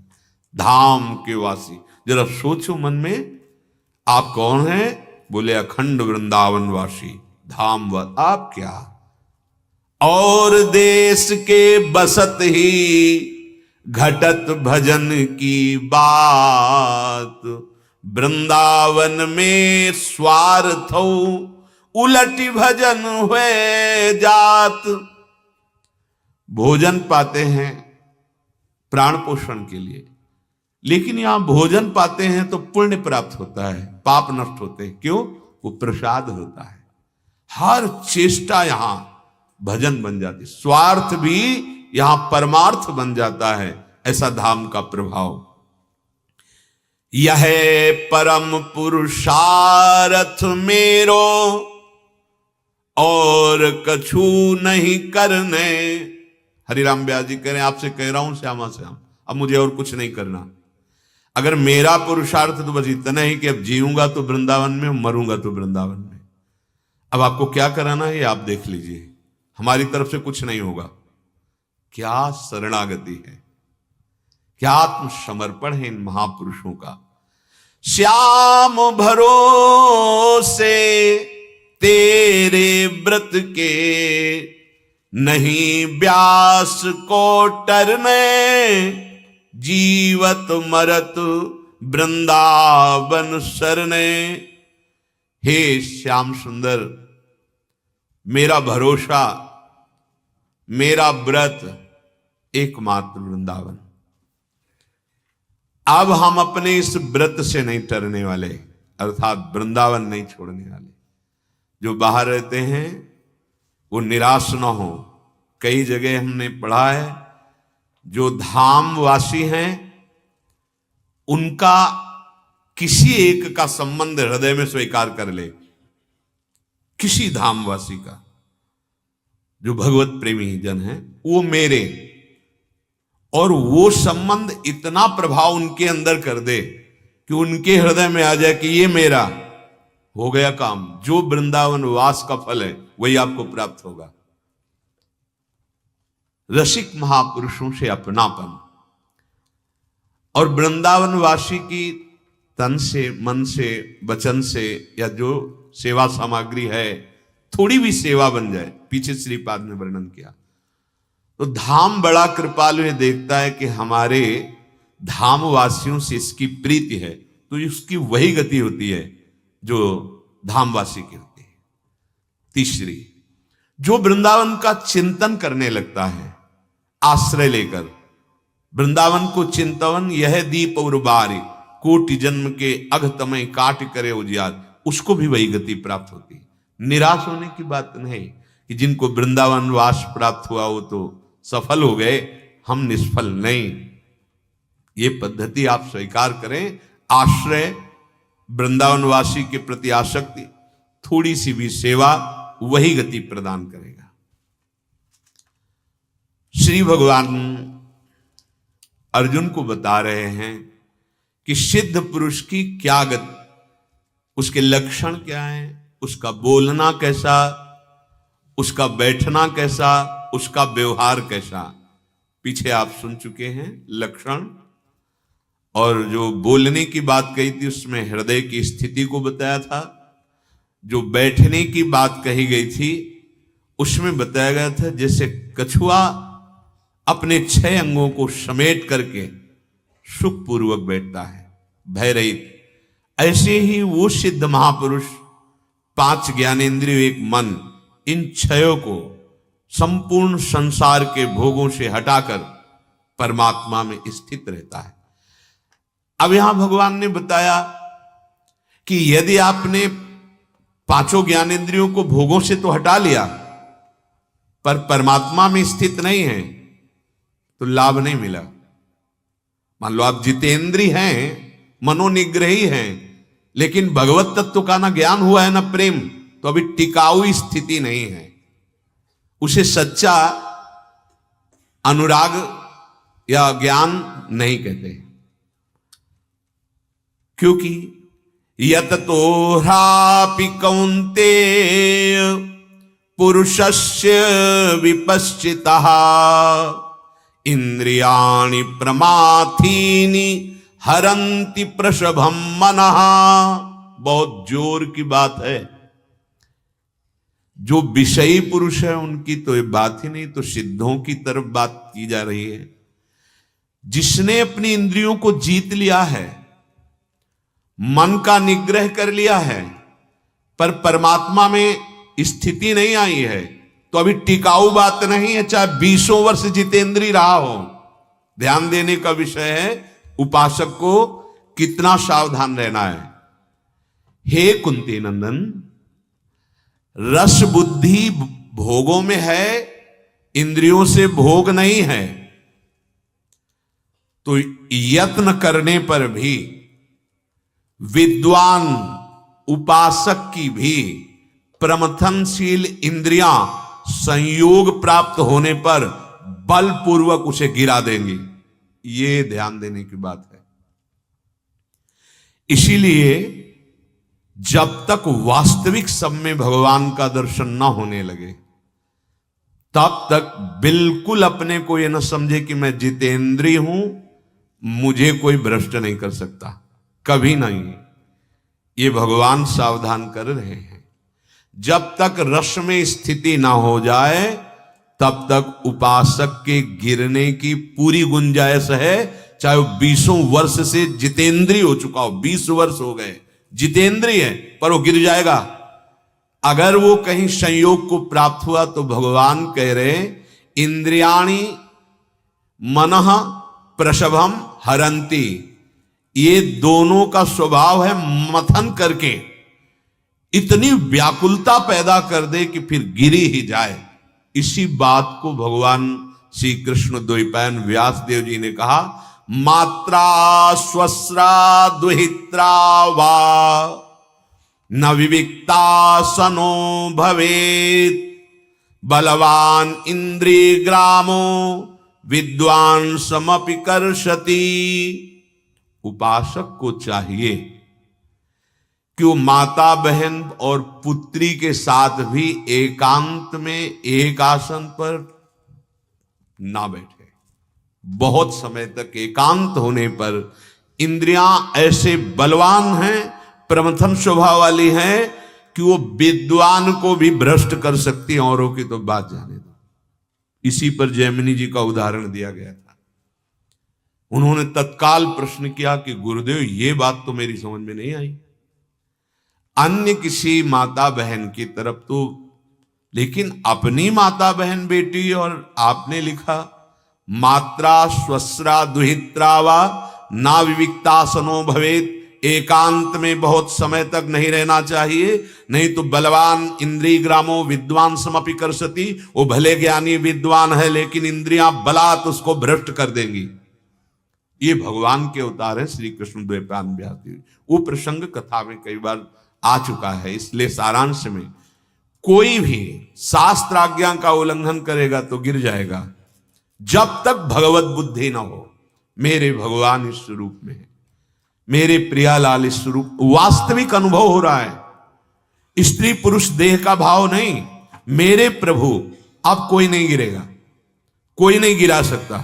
धाम के वासी, जरा सोचो मन में, आप कौन हैं? बोले अखंड वृंदावन वासी, धाम व आप क्या? और देश के बसत ही घटत भजन की बात, वृंदावन में स्वार्थो उलटी भजन हुए जात। भोजन पाते हैं प्राण पोषण के लिए, लेकिन यहां भोजन पाते हैं तो पुण्य प्राप्त होता है, पाप नष्ट होते हैं। क्यों? वो प्रसाद होता है। हर चेष्टा यहां भजन बन जाती, स्वार्थ भी यहां परमार्थ बन जाता है। ऐसा धाम का प्रभाव। यह परम पुरुषार्थ मेरो और कछु नहीं करने। हरिराम व्यास जी कह रहे हैं, आपसे कह रहा हूं श्यामा श्याम, अब मुझे और कुछ नहीं करना। अगर मेरा पुरुषार्थ तो बस इतना ही कि अब जीऊंगा तो वृंदावन में, मरूंगा तो वृंदावन में। अब आपको क्या कराना है आप देख लीजिए, हमारी तरफ से कुछ नहीं होगा। क्या शरणागति है, क्या आत्मसमर्पण है इन महापुरुषों का। श्याम भरोसे तेरे व्रत के, नहीं व्यास को टरने, जीवत मरत वृंदावन सरने। हे श्याम सुंदर, मेरा भरोसा, मेरा व्रत एकमात्र वृंदावन। अब हम अपने इस व्रत से नहीं टरने वाले, अर्थात वृंदावन नहीं छोड़ने वाले। जो बाहर रहते हैं वो निराश न हो। कई जगह हमने पढ़ा है, जो धामवासी हैं उनका किसी एक का संबंध हृदय में स्वीकार कर ले, किसी धामवासी का, जो भगवत प्रेमी जन है वो मेरे, और वो संबंध इतना प्रभाव उनके अंदर कर दे कि उनके हृदय में आ जाए कि ये मेरा, हो गया काम। जो वृंदावन वास का फल है वही आपको प्राप्त होगा। रसिक महापुरुषों से अपनापन, और वृंदावन वासी की तन से, मन से, वचन से, या जो सेवा सामग्री है, थोड़ी भी सेवा बन जाए। पीछे श्रीपाद ने वर्णन किया। तो धाम बड़ा कृपालु है, देखता है कि हमारे धामवासियों से इसकी प्रीति है, तो उसकी वही गति होती है जो धामवासी की होती है। तीसरी, जो वृंदावन का चिंतन करने लगता है आश्रय लेकर, वृंदावन को चिंतवन यह दीप और बारी, कोटि जन्म के अघतमय काट करे उजियार, उसको भी वही गति प्राप्त होती है। निराश होने की बात नहीं कि जिनको वृंदावन वास प्राप्त हुआ वो तो सफल हो गए, हम निष्फल नहीं। ये पद्धति आप स्वीकार करें। आश्रय, वृंदावनवासी के प्रति आसक्ति, थोड़ी सी भी सेवा, वही गति प्रदान करेगा। श्री भगवान अर्जुन को बता रहे हैं कि सिद्ध पुरुष की क्या गति, उसके लक्षण क्या है, उसका बोलना कैसा, उसका बैठना कैसा, उसका व्यवहार कैसा। पीछे आप सुन चुके हैं लक्षण, और जो बोलने की बात कही थी उसमें हृदय की स्थिति को बताया था। जो बैठने की बात कही गई थी उसमें बताया गया था जैसे कछुआ अपने 6 अंगों को समेट करके सुखपूर्वक बैठता है, भय रहित, ऐसे ही वो सिद्ध महापुरुष 5 ज्ञानेंद्रिय, एक मन, इन क्षयों को, संपूर्ण संसार के भोगों से हटाकर परमात्मा में स्थित रहता है। अब यहां भगवान ने बताया कि यदि आपने पांचों ज्ञानेंद्रियों को भोगों से तो हटा लिया, पर परमात्मा में स्थित नहीं है, तो लाभ नहीं मिला। मान लो आप जितेंद्री हैं, मनोनिग्रही हैं, लेकिन भगवत तत्व का ना ज्ञान हुआ है ना प्रेम, तो अभी टिकाऊ स्थिति नहीं है। उसे सच्चा अनुराग या ज्ञान नहीं कहते, क्योंकि यततो ह्रापि कौन्तेय पुरुषस्य विपश्चितः इंद्रियाणि प्रमाथीनि हरन्ति प्रसभम मनः। बहुत जोर की बात है। जो विषयी पुरुष है उनकी तो ये बात ही नहीं, तो सिद्धों की तरफ बात की जा रही है। जिसने अपनी इंद्रियों को जीत लिया है, मन का निग्रह कर लिया है, पर परमात्मा में स्थिति नहीं आई है, तो अभी टिकाऊ बात नहीं है, चाहे 20 वर्ष जितेंद्री रहा हो। ध्यान देने का विषय है उपासक को कितना सावधान रहना है। हे कुंती नंदन, रस बुद्धि भोगों में है, इंद्रियों से भोग नहीं है, तो यत्न करने पर भी विद्वान उपासक की भी प्रमथनशील इंद्रियां संयोग प्राप्त होने पर बलपूर्वक उसे गिरा देंगी। ये ध्यान देने की बात है। इसीलिए जब तक वास्तविक सब में भगवान का दर्शन ना होने लगे, तब तक बिल्कुल अपने को यह न समझे कि मैं जितेंद्रिय हूं, मुझे कोई भ्रष्ट नहीं कर सकता, कभी नहीं। ये भगवान सावधान कर रहे हैं। जब तक रस में स्थिति ना हो जाए, तब तक उपासक के गिरने की पूरी गुंजाइश है। चाहे वो 20 वर्ष से जितेंद्रिय हो चुका हो, 20 वर्ष हो गए जितेंद्रिय है, पर वो गिर जाएगा। अगर वो कहीं संयोग को प्राप्त हुआ तो भगवान कह रहे इंद्रियाणि मनः प्रसभम हरंती। ये दोनों का स्वभाव है मथन करके इतनी व्याकुलता पैदा कर दे कि फिर गिरी ही जाए। इसी बात को भगवान श्री कृष्ण द्वैपायन व्यासदेव जी ने कहा, मात्रा स्वस्रा दुहित्रा वा न विविक्ता सनो भवेत बलवान इंद्रिय ग्रामो विद्वान समपि कर्षति। उपासक को चाहिए कि वो माता बहन और पुत्री के साथ भी एकांत में एक आसन पर ना बैठे। बहुत समय तक एकांत होने पर इंद्रियां ऐसे बलवान हैं, प्रमथन स्वभाव वाली हैं कि वो विद्वान को भी भ्रष्ट कर सकती हैं। औरों की तो बात जाने दो। इसी पर जैमिनी जी का उदाहरण दिया गया था। उन्होंने तत्काल प्रश्न किया कि गुरुदेव ये बात तो मेरी समझ में नहीं आई, अन्य किसी माता बहन की तरफ तो, लेकिन अपनी माता बहन बेटी, और आपने लिखा मात्रा स्वस्रा दुहित्रा वा ना विविक्तासनो भवेत, एकांत में बहुत समय तक नहीं रहना चाहिए, नहीं तो बलवान इंद्रिय ग्रामो विद्वान समपि कर्षति। वो भले ज्ञानी विद्वान है, लेकिन इंद्रियां बलात् उसको भ्रष्ट कर देंगी। ये भगवान के अवतार है श्री कृष्ण द्वैपायन व्यास देव। वो प्रसंग कथा में कई बार आ चुका है। इसलिए सारांश में कोई भी शास्त्र आज्ञा का उल्लंघन करेगा तो गिर जाएगा, जब तक भगवत बुद्धि ना हो। मेरे भगवान इस स्वरूप में है, मेरे प्रियालाल इस स्वरूप, वास्तविक अनुभव हो रहा है। स्त्री पुरुष देह का भाव नहीं, मेरे प्रभु। अब कोई नहीं गिरेगा, कोई नहीं गिरा सकता,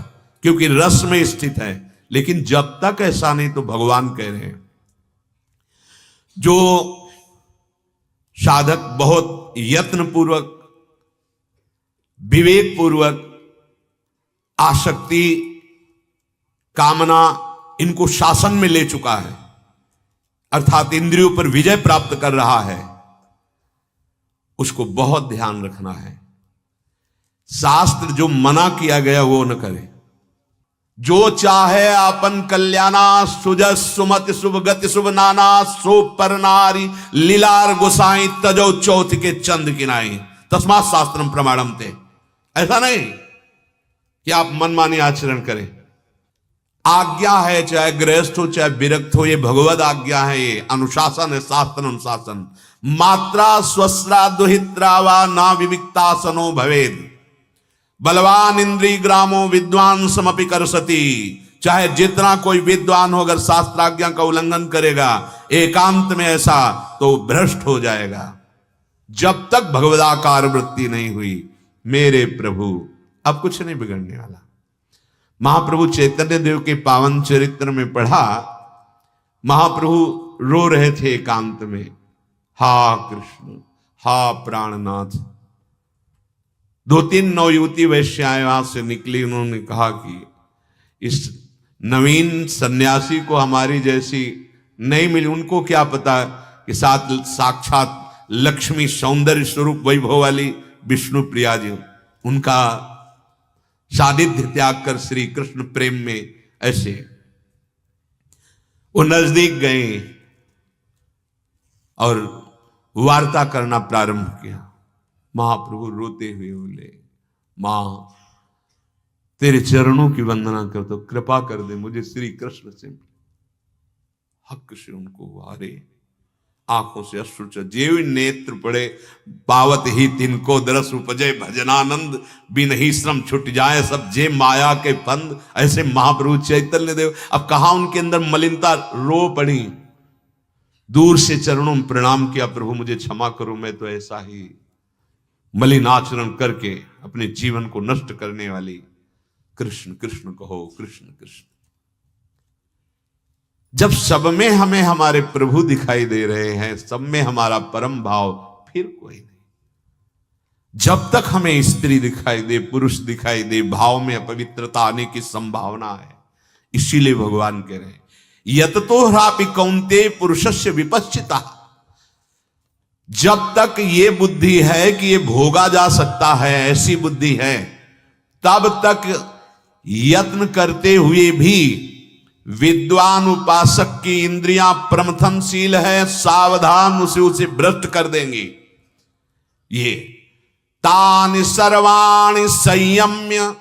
क्योंकि रस में स्थित है। लेकिन जब तक ऐसा नहीं, तो भगवान कह रहे हैं जो साधक बहुत यत्न पूर्वक, विवेक पूर्वक आसक्ति, कामना इनको शासन में ले चुका है, अर्थात इंद्रियों पर विजय प्राप्त कर रहा है, उसको बहुत ध्यान रखना है। शास्त्र जो मना किया गया वो न करे। जो चाहे आपन कल्याणा, सुजस सुमति शुभ गति शुभ नाना, सो पर नारी लीलार गोसाई, तजो चौथ के चंद किनाई, तस्मात् शास्त्रम प्रमाणम ते। ऐसा नहीं कि आप मनमानी आचरण करें। आज्ञा है, चाहे गृहस्थ हो चाहे विरक्त हो, ये भगवद आज्ञा है, ये अनुशासन है, शास्त्र अनुशासन। मात्रा स्वस्रा दुहित्रा वा ना विविक्तासनो भवेद, बलवान इंद्री ग्रामो विद्वान समपि करसति। चाहे जितना कोई विद्वान हो, अगर शास्त्राज्ञा का उल्लंघन करेगा एकांत में ऐसा, तो भ्रष्ट हो जाएगा। जब तक भगवदाकार वृत्ति नहीं हुई, मेरे प्रभु, अब कुछ नहीं बिगड़ने वाला। महाप्रभु चैतन्य देव के पावन चरित्र में पढ़ा, महाप्रभु रो रहे थे एकांत में, हा कृष्ण, हा प्राणनाथ। 2-3 नवयुवती वैश्याएं वहां से निकली। उन्होंने कहा कि इस नवीन सन्यासी को हमारी जैसी नहीं मिली। उनको क्या पता कि साक्षात लक्ष्मी सौंदर्य स्वरूप वैभव वाली विष्णु प्रिया जी, उनका सानिध्य त्याग कर श्री कृष्ण प्रेम में ऐसे वो नजदीक गए और वार्ता करना प्रारंभ किया। महाप्रभु रोते हुए बोले, मां तेरे चरणों की वंदना कर, तो कृपा कर दे मुझे श्री कृष्ण से। हक से उनको हारे, आंखों से अश्रु जेव नेत्र पड़े, पावत ही तिनको दरस उपजे भजनानंद, बिन ही श्रम छुट जाए सब जे माया के फंद। ऐसे महाप्रभु चैतन्य देव, अब कहा उनके अंदर मलिनता रो पड़ी। दूर से चरणों में प्रणाम किया, प्रभु मुझे क्षमा करो, मैं तो ऐसा ही मलिन आचरण करके अपने जीवन को नष्ट करने वाली। कृष्ण कृष्ण कहो, कृष्ण कृष्ण। जब सब में हमें हमारे प्रभु दिखाई दे रहे हैं, सब में हमारा परम भाव, फिर कोई नहीं। जब तक हमें स्त्री दिखाई दे, पुरुष दिखाई दे, भाव में अपवित्रता आने की संभावना है। इसीलिए भगवान कह रहे हैं, यततो ह्रापि कौन्ते पुरुषस्य विपश्चिता। जब तक ये बुद्धि है कि ये भोगा जा सकता है, ऐसी बुद्धि है, तब तक यत्न करते हुए भी विद्वान उपासक की इंद्रियां प्रमथनशील है, सावधान उसे भ्रष्ट कर देंगी। ये तानि सर्वाणि संयम्य,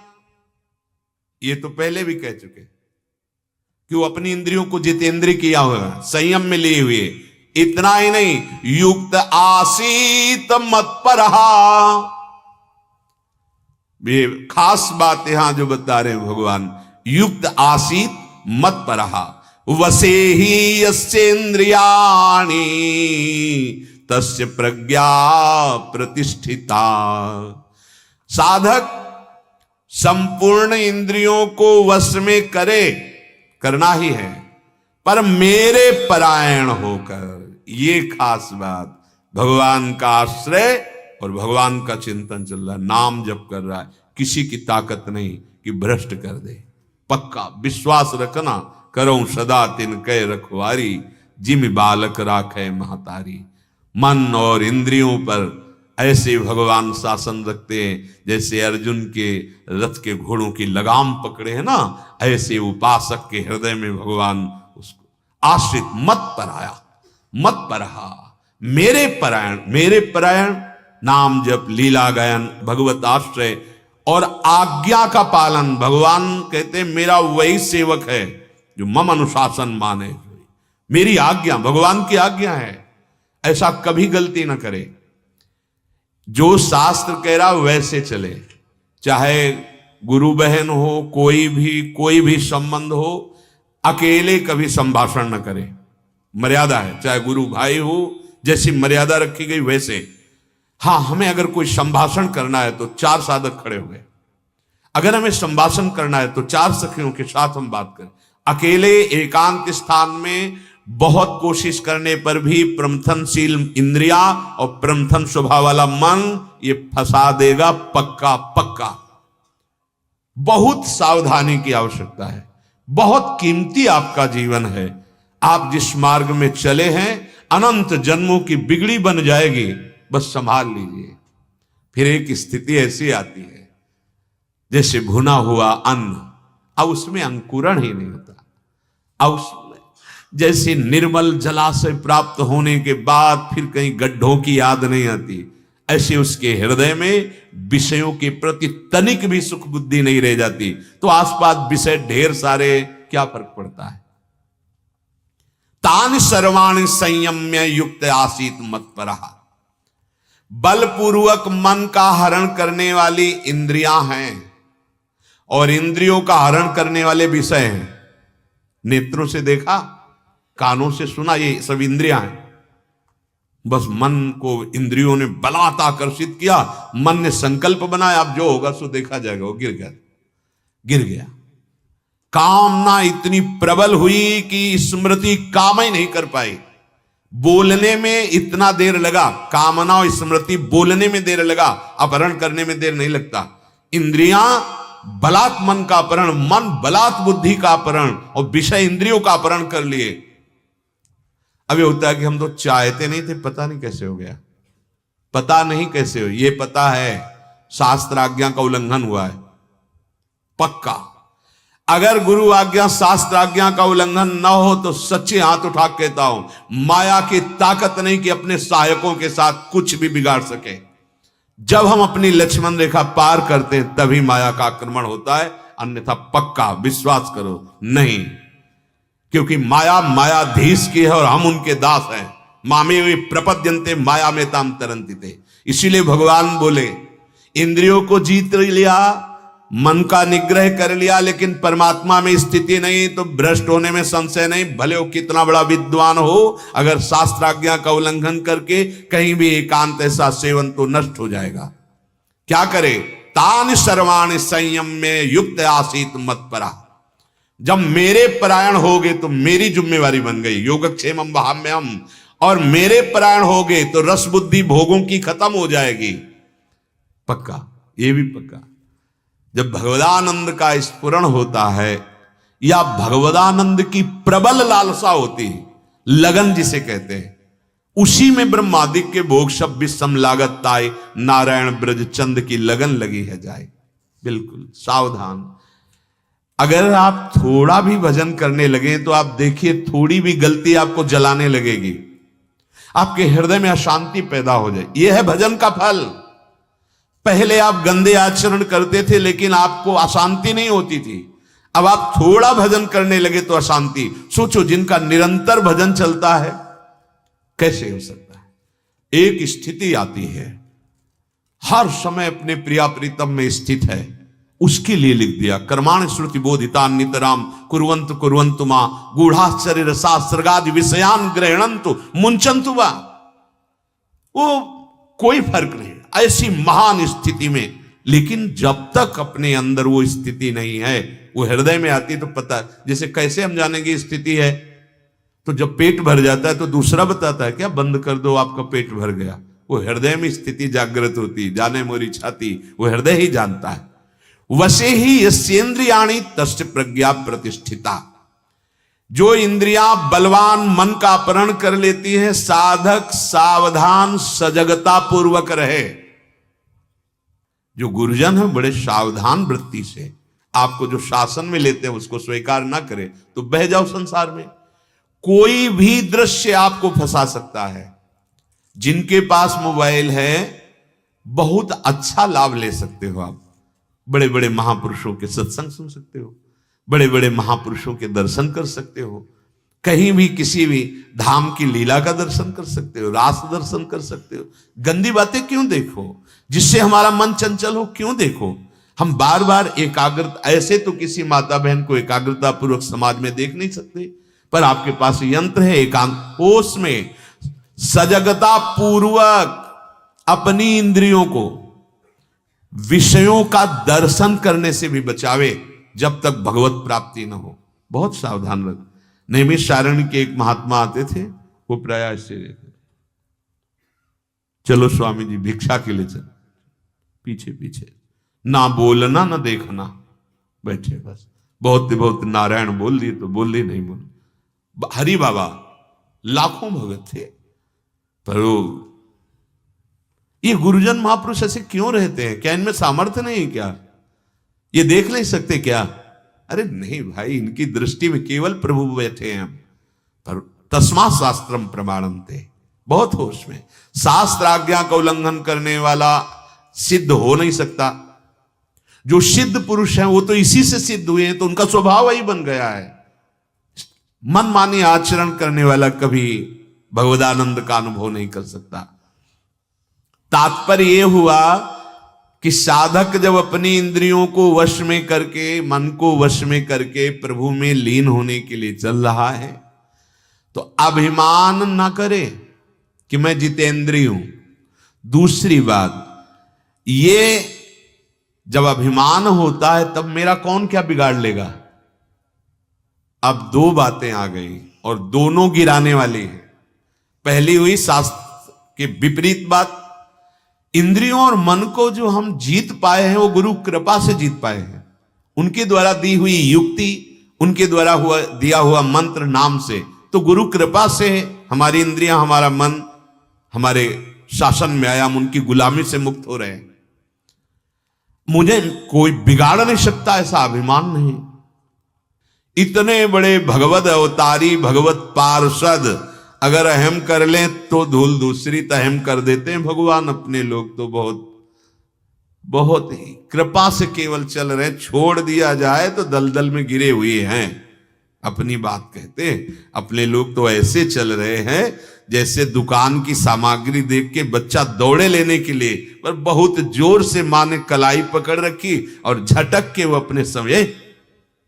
ये तो पहले भी कह चुके कि वो अपनी इंद्रियों को जितेंद्रिय किया हुआ, संयम में लिए हुए। इतना ही नहीं, युक्त आसीत मत्परहा। ये खास बात यहां जो बता रहे हैं भगवान, युक्त आसीत मत्परहा वसे ही यस्येन्द्रियाणि तस्य प्रज्ञा प्रतिष्ठिता। साधक संपूर्ण इंद्रियों को वश में करे, करना ही है, पर मेरे परायण होकर। ये खास बात, भगवान का आश्रय और भगवान का चिंतन चल रहा है, नाम जप कर रहा है, किसी की ताकत नहीं कि भ्रष्ट कर दे। पक्का विश्वास रखना, करो सदा तिन कै रखवारी, जिम बालक राखे महतारी। मन और इंद्रियों पर ऐसे भगवान शासन रखते हैं जैसे अर्जुन के रथ के घोड़ों की लगाम पकड़े हैं ना, ऐसे उपासक के हृदय में भगवान उसको आश्रित मत पराया, मत परहा, मेरे परायण, मेरे परायण। नाम जप, लीला गायन, भगवत आश्रय और आज्ञा का पालन। भगवान कहते मेरा वही सेवक है जो मम अनुशासन माने। मेरी आज्ञा भगवान की आज्ञा है, ऐसा कभी गलती ना करे। जो शास्त्र कह रहा वैसे चले, चाहे गुरु बहन हो, कोई भी संबंध हो, अकेले कभी संभाषण न करे। मर्यादा है, चाहे गुरु भाई हो, जैसी मर्यादा रखी गई वैसे। हाँ, हमें अगर कोई संभाषण करना है तो 4 साधक खड़े हुए, अगर हमें संभाषण करना है तो 4 सखियों के साथ हम बात करें। अकेले एकांत स्थान में बहुत कोशिश करने पर भी प्रमथनशील इंद्रिया और प्रमथन स्वभाव वाला मन ये फंसा देगा, पक्का पक्का। बहुत सावधानी की आवश्यकता है, बहुत कीमती आपका जीवन है। आप जिस मार्ग में चले हैं, अनंत जन्मों की बिगड़ी बन जाएगी। बस संभाल लीजिए। फिर एक स्थिति ऐसी आती है जैसे भुना हुआ अन्न, अब उसमें अंकुरण ही नहीं होता। अब उसमें जैसे निर्मल जलाशय प्राप्त होने के बाद फिर कहीं गड्ढों की याद नहीं आती, ऐसे उसके हृदय में विषयों के प्रति तनिक भी सुख बुद्धि नहीं रह जाती। तो आसपास विषय ढेर सारे, क्या फर्क पड़ता है। तान सर्वाणि संयम्य युक्त आसीत मत्परः, बलपूर्वक मन का हरण करने वाली इंद्रियां हैं और इंद्रियों का हरण करने वाले विषय हैं। नेत्रों से देखा, कानों से सुना, ये सब इंद्रियां हैं। बस मन को इंद्रियों ने बलात् आकर्षित किया, मन ने संकल्प बनाया, अब जो होगा सो देखा जाएगा, वो गिर गया। कामना इतनी प्रबल हुई कि स्मृति काम ही नहीं कर पाई। बोलने में इतना देर लगा, कामना और स्मृति बोलने में देर लगा, अपहरण करने में देर नहीं लगता। इंद्रियां बलात् मन का अपहरण, मन बलात् बुद्धि का अपहरण और विषय इंद्रियों का अपहरण कर लिए। अब ये होता है कि हम तो चाहते नहीं थे, पता नहीं कैसे हो गया, पता नहीं कैसे हो। ये पता है शास्त्र आज्ञा का उल्लंघन हुआ है पक्का। अगर गुरु आज्ञा शास्त्र आज्ञा का उल्लंघन न हो तो सच्चे हाथ उठा कहता हूं, माया की ताकत नहीं कि अपने सहायकों के साथ कुछ भी बिगाड़ सके। जब हम अपनी लक्ष्मण रेखा पार करते हैं तभी माया का आक्रमण होता है, अन्यथा पक्का विश्वास करो नहीं। क्योंकि माया मायाधीश की है और हम उनके दास हैं। मामे वे प्रपद्यन्ते माया में ताम तरंति थे। इसीलिए भगवान बोले, इंद्रियों को जीत लिया, मन का निग्रह कर लिया, लेकिन परमात्मा में स्थिति नहीं तो भ्रष्ट होने में संशय नहीं। भले वो कितना बड़ा विद्वान हो, अगर शास्त्राज्ञा का उल्लंघन करके कहीं भी एकांत ऐसा सेवन तो नष्ट हो जाएगा। क्या करे, तान सर्वाणि संयम में युक्त आसीत मत्परः, जब मेरे परायण होगे तो मेरी जिम्मेवारी बन गई, योगक्षेमम वहाम्यहम्, और मेरे परायण होगे तो रस बुद्धि भोगों की खत्म हो जाएगी। पक्का, ये भी पक्का। जब भगवदानंद का स्फुरण होता है या भगवदानंद की प्रबल लालसा होती है, लगन जिसे कहते हैं, उसी में ब्रह्मादिक के भोग सब विषम लागत ताय, नारायण ब्रज चंद की लगन लगी है जाए। बिल्कुल सावधान। अगर आप थोड़ा भी भजन करने लगे तो आप देखिए थोड़ी भी गलती आपको जलाने लगेगी, आपके हृदय में अशांति पैदा हो जाए। यह है भजन का फल। पहले आप गंदे आचरण करते थे लेकिन आपको अशांति नहीं होती थी, अब आप थोड़ा भजन करने लगे तो अशांति। सोचो, जिनका निरंतर भजन चलता है कैसे हो सकता है। एक स्थिति आती है, हर समय अपने प्रिया प्रीतम में स्थित है, उसके लिए लिख दिया, कर्माणि श्रुति बोधितान नितराम कुर्वन्तु कुर्वन्तु मा गूढ़ाश्चर्य रसा सर्गादि विषयान ग्रहणन्तु मुंचन्तु वा। वो कोई फर्क नहीं ऐसी महान स्थिति में। लेकिन जब तक अपने अंदर वो स्थिति नहीं है, वो हृदय में आती है तो पता, जैसे कैसे हम जानेंगे स्थिति है, तो जब पेट भर जाता है तो दूसरा बताता है क्या बंद कर दो आपका पेट भर गया। वो हृदय में स्थिति जागृत होती, जाने मोरी छाती, वो हृदय ही जानता है। वसे ही यस्येन्द्रियाणि तस्य प्रज्ञा प्रतिष्ठिता। जो इंद्रियां बलवान मन का अपहरण कर लेती है, साधक सावधान सजगता पूर्वक रहे। जो गुरुजन है बड़े सावधान वृत्ति से आपको जो शासन में लेते हैं उसको स्वीकार ना करे तो बह जाओ संसार में। कोई भी दृश्य आपको फंसा सकता है। जिनके पास मोबाइल है बहुत अच्छा लाभ ले सकते हो आप। बड़े बड़े महापुरुषों के सत्संग सुन सकते हो, बड़े बड़े महापुरुषों के दर्शन कर सकते हो, कहीं भी किसी भी धाम की लीला का दर्शन कर सकते हो, रास दर्शन कर सकते हो। गंदी बातें क्यों देखो, जिससे हमारा मन चंचल हो क्यों देखो। हम बार बार एकाग्रता, ऐसे तो किसी माता बहन को एकाग्रता पूर्वक समाज में देख नहीं सकते, पर आपके पास यंत्र है एकांत होश में सजगता पूर्वक अपनी इंद्रियों को विषयों का दर्शन करने से भी बचावे जब तक भगवत प्राप्ति न हो। बहुत सावधान रह। नैमिषारण्य के एक महात्मा आते थे, वो प्रयास से रहते, चलो स्वामी जी भिक्षा के लिए चल, पीछे पीछे, ना बोलना ना देखना, बैठे बस। बहुत नारायण बोल दिए तो बोल दिए, नहीं बोल। हरि बाबा लाखों भगत थे, पर वो ये गुरुजन महापुरुष ऐसे क्यों रहते हैं? क्या इनमें सामर्थ्य नहीं है क्या? ये देख नहीं सकते क्या? अरे नहीं भाई, इनकी दृष्टि में केवल प्रभु बैठे हैं। पर तस्मात् शास्त्रम प्रमाणन्ते, बहुत होश में। शास्त्र आज्ञा का उल्लंघन करने वाला सिद्ध हो नहीं सकता। जो सिद्ध पुरुष हैं वो तो इसी से सिद्ध हुए हैं, तो उनका स्वभाव ही बन गया है। मनमानी आचरण करने वाला कभी भगवदानंद का अनुभव नहीं कर सकता। तात्पर्य यह हुआ कि साधक जब अपनी इंद्रियों को वश में करके, मन को वश में करके प्रभु में लीन होने के लिए चल रहा है, तो अभिमान न करे कि मैं जितेंद्रिय हूं। दूसरी बात, ये जब अभिमान होता है तब मेरा कौन क्या बिगाड़ लेगा। अब दो बातें आ गई और दोनों गिराने वाली है। पहली हुई शास्त्र के विपरीत बात, इंद्रियों और मन को जो हम जीत पाए हैं वो गुरु कृपा से जीत पाए हैं। उनके द्वारा दी हुई युक्ति, उनके द्वारा दिया हुआ मंत्र नाम से, तो गुरु कृपा से हमारी इंद्रियां, हमारा मन हमारे शासन में आया, हम उनकी गुलामी से मुक्त हो रहे हैं। मुझे कोई बिगाड़ नहीं सकता, ऐसा अभिमान नहीं। इतने बड़े भगवत अवतारी, भगवत पार्षद अगर अहम कर लें तो धूल दूसरी तहम कर देते हैं भगवान। अपने लोग तो बहुत बहुत ही कृपा से केवल चल रहे हैं। छोड़ दिया जाए तो दलदल में गिरे हुए हैं। अपनी बात कहते हैं, अपने लोग तो ऐसे चल रहे हैं जैसे दुकान की सामग्री देख के बच्चा दौड़े लेने के लिए, पर बहुत जोर से मां ने कलाई पकड़ रखी और झटक के वो अपने समय,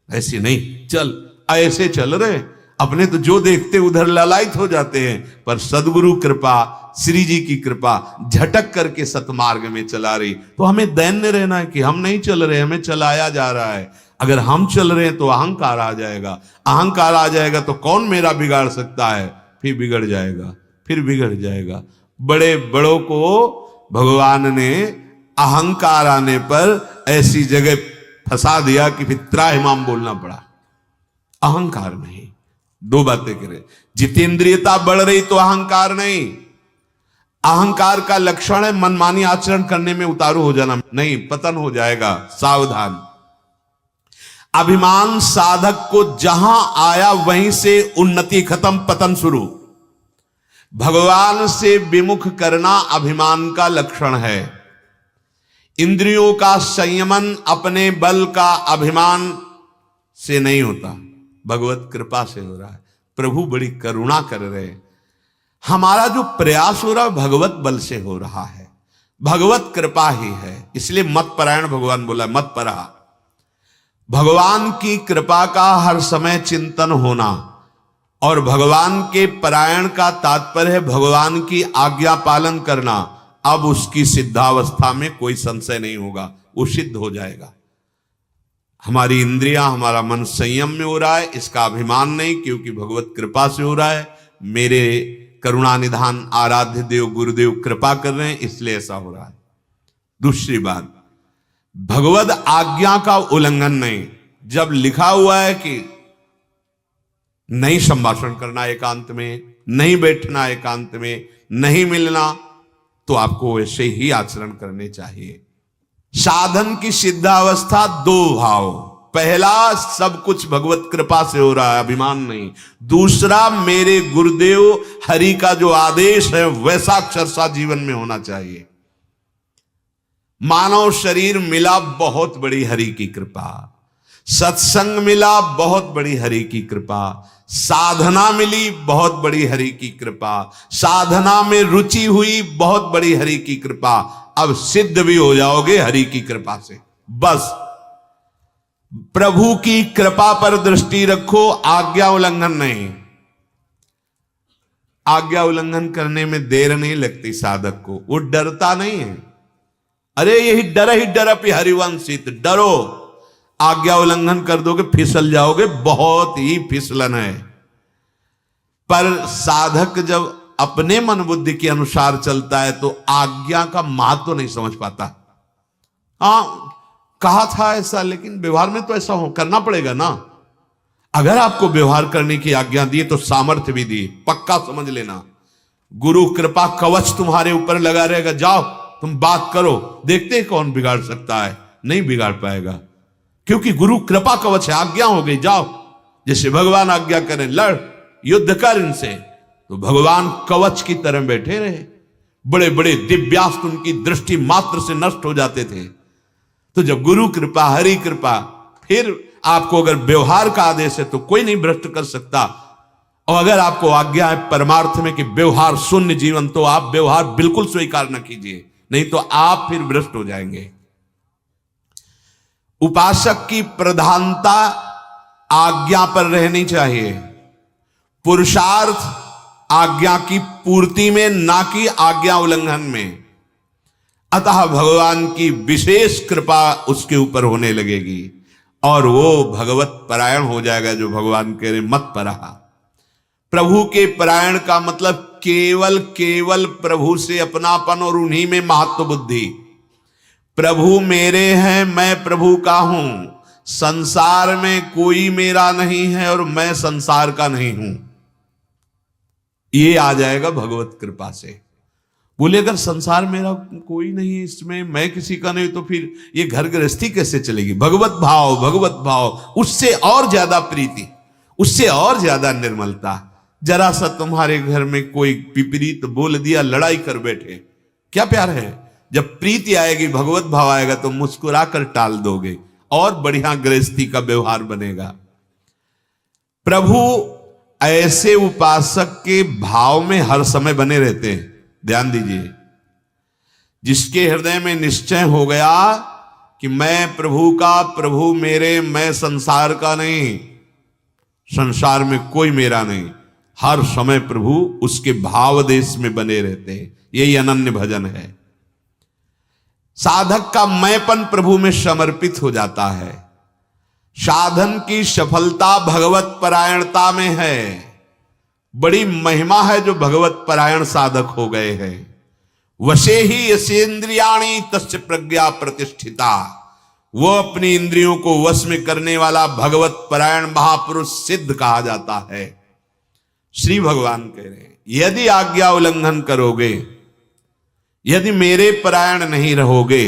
ऐसे नहीं चल, ऐसे चल रहे। अपने तो जो देखते उधर ललायत हो जाते हैं, पर सदगुरु कृपा, श्री जी की कृपा झटक करके सतमार्ग में चला रही। तो हमें दैन्य रहना है कि हम नहीं चल रहे, हमें चलाया जा रहा है। अगर हम चल रहे हैं तो अहंकार आ जाएगा, अहंकार आ जाएगा तो कौन मेरा बिगाड़ सकता है, फिर बिगड़ जाएगा, फिर बिगड़ जाएगा। बड़े बड़ों को भगवान ने अहंकार आने पर ऐसी जगह फंसा दिया कि फिर त्राहिमाम बोलना पड़ा। अहंकार नहीं, दो बातें करें। जितेंद्रियता बढ़ रही तो अहंकार नहीं। अहंकार का लक्षण है मनमानी आचरण करने में उतारू हो जाना, नहीं, पतन हो जाएगा, सावधान। अभिमान साधक को जहां आया वहीं से उन्नति खत्म, पतन शुरू। भगवान से विमुख करना अभिमान का लक्षण है। इंद्रियों का संयमन अपने बल का अभिमान से नहीं होता, भगवत कृपा से हो रहा है। प्रभु बड़ी करुणा कर रहे हैं। हमारा जो प्रयास हो रहा है भगवत बल से हो रहा है, भगवत कृपा ही है। इसलिए मत परायण भगवान बोला, मत परा। भगवान की कृपा का हर समय चिंतन होना, और भगवान के परायण का तात्पर्य है भगवान की आज्ञा पालन करना। अब उसकी सिद्धावस्था में कोई संशय नहीं होगा, वो सिद्ध हो जाएगा। हमारी इंद्रियां, हमारा मन संयम में हो रहा है, इसका अभिमान नहीं, क्योंकि भगवत कृपा से हो रहा है। मेरे करुणा निधान आराध्य देव गुरुदेव कृपा कर रहे हैं, इसलिए ऐसा हो रहा है। दूसरी बात, भगवत आज्ञा का उल्लंघन नहीं। जब लिखा हुआ है कि नहीं संभाषण करना एकांत में, नहीं बैठना एकांत में, नहीं मिलना, तो आपको वैसे ही आचरण करने चाहिए। साधन की सिद्धावस्था दो भाव, पहला सब कुछ भगवत कृपा से हो रहा है, अभिमान नहीं। दूसरा मेरे गुरुदेव हरि का जो आदेश है वैसा अक्षरशः जीवन में होना चाहिए। मानव शरीर मिला बहुत बड़ी हरि की कृपा, सत्संग मिला बहुत बड़ी हरि की कृपा, साधना मिली बहुत बड़ी हरि की कृपा, साधना में रुचि हुई बहुत बड़ी हरि की कृपा। अब सिद्ध भी हो जाओगे हरि की कृपा से। बस प्रभु की कृपा पर दृष्टि रखो, आज्ञा उल्लंघन नहीं। आज्ञा उल्लंघन करने में देर नहीं लगती साधक को, वो डरता नहीं है। अरे यही डर ही डर पे हरिवंशित, डरो। आज्ञा उल्लंघन कर दोगे फिसल जाओगे, बहुत ही फिसलन है। पर साधक जब अपने मन बुद्धि के अनुसार चलता है तो आज्ञा का महत्व नहीं समझ पाता। हाँ, कहा था ऐसा, लेकिन व्यवहार में तो ऐसा हो करना पड़ेगा ना। अगर आपको व्यवहार करने की आज्ञा दी तो सामर्थ्य भी दी, पक्का समझ लेना। गुरु कृपा कवच तुम्हारे ऊपर लगा रहेगा, जाओ तुम बात करो, देखते हैं कौन बिगाड़ सकता है। नहीं बिगाड़ पाएगा, क्योंकि गुरु कृपा कवच है। आज्ञा हो गई, जाओ, जैसे भगवान आज्ञा करें, लड़, युद्ध कर इनसे, तो भगवान कवच की तरह बैठे रहे। बड़े बड़े दिव्यास्त्र उनकी दृष्टि मात्र से नष्ट हो जाते थे। तो जब गुरु कृपा, हरि कृपा, फिर आपको अगर व्यवहार का आदेश है तो कोई नहीं भ्रष्ट कर सकता। और अगर आपको आज्ञा है परमार्थ में कि व्यवहार शून्य जीवन, तो आप व्यवहार बिल्कुल स्वीकार न कीजिए, नहीं तो आप फिर भ्रष्ट हो जाएंगे। उपासक की प्रधानता आज्ञा पर रहनी चाहिए, पुरुषार्थ आज्ञा की पूर्ति में, ना कि आज्ञा उल्लंघन में। अतः भगवान की विशेष कृपा उसके ऊपर होने लगेगी और वो भगवत परायण हो जाएगा। जो भगवान कह रहे मत परहा, प्रभु के परायण का मतलब केवल प्रभु से अपनापन और उन्हीं में महत्व बुद्धि। प्रभु मेरे हैं, मैं प्रभु का हूं, संसार में कोई मेरा नहीं है और मैं संसार का नहीं हूं। ये आ जाएगा भगवत कृपा से। बोले अगर संसार मेरा कोई नहीं है, इसमें मैं किसी का नहीं, तो फिर ये घर गृहस्थी कैसे चलेगी? भगवत भाव, उससे और ज्यादा प्रीति, उससे और ज्यादा निर्मलता। जरा सा तुम्हारे घर में कोई विपरीत बोल दिया, लड़ाई कर बैठे, क्या प्यार है? जब प्रीति आएगी, भगवत भाव आएगा, तो मुस्कुरा कर टाल दोगे और बढ़िया गृहस्थी का व्यवहार बनेगा। प्रभु ऐसे उपासक के भाव में हर समय बने रहते हैं। ध्यान दीजिए, जिसके हृदय में निश्चय हो गया कि मैं प्रभु का, प्रभु मेरे, मैं संसार का नहीं, संसार में कोई मेरा नहीं, हर समय प्रभु उसके भाव देश में बने रहते हैं। यही अनन्य भजन है। साधक का मैंपन प्रभु में समर्पित हो जाता है। साधन की सफलता भगवत परायणता में है। बड़ी महिमा है जो भगवत परायण साधक हो गए हैं। वशे ही यसेंद्रियाणि तस्य प्रज्ञा प्रतिष्ठिता, वो अपनी इंद्रियों को वश में करने वाला भगवत परायण महापुरुष सिद्ध कहा जाता है। श्री भगवान कह रहे हैं, यदि आज्ञा उल्लंघन करोगे, यदि मेरे परायण नहीं रहोगे,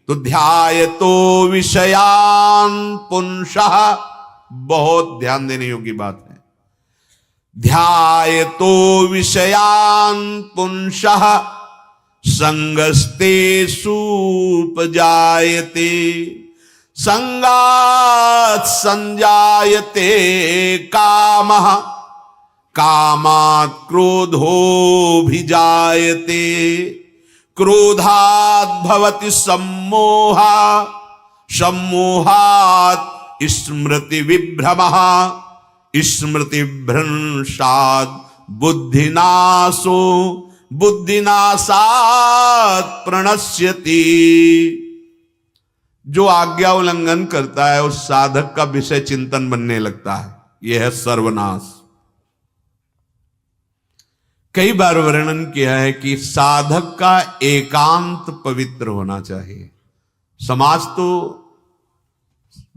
तो ध्यायतो विषयान पुंसः, बहुत ध्यान देने योग्य बात है। ध्यायतो विषयान पुंसः संगस्ते सुपजायते, संगात् संजायते कामः, कामात् क्रोधोऽभिजायते, क्रोधात् भवति सम्मोहा, सम्मोहात् स्मृति विभ्रमः, स्मृति भ्रंशात् बुद्धिनाशो, बुद्धिनाशात् प्रणश्यति। जो आज्ञा उल्लंघन करता है उस साधक का विषय चिंतन बनने लगता है। यह है सर्वनाश। कई बार वर्णन किया है कि साधक का एकांत पवित्र होना चाहिए। समाज तो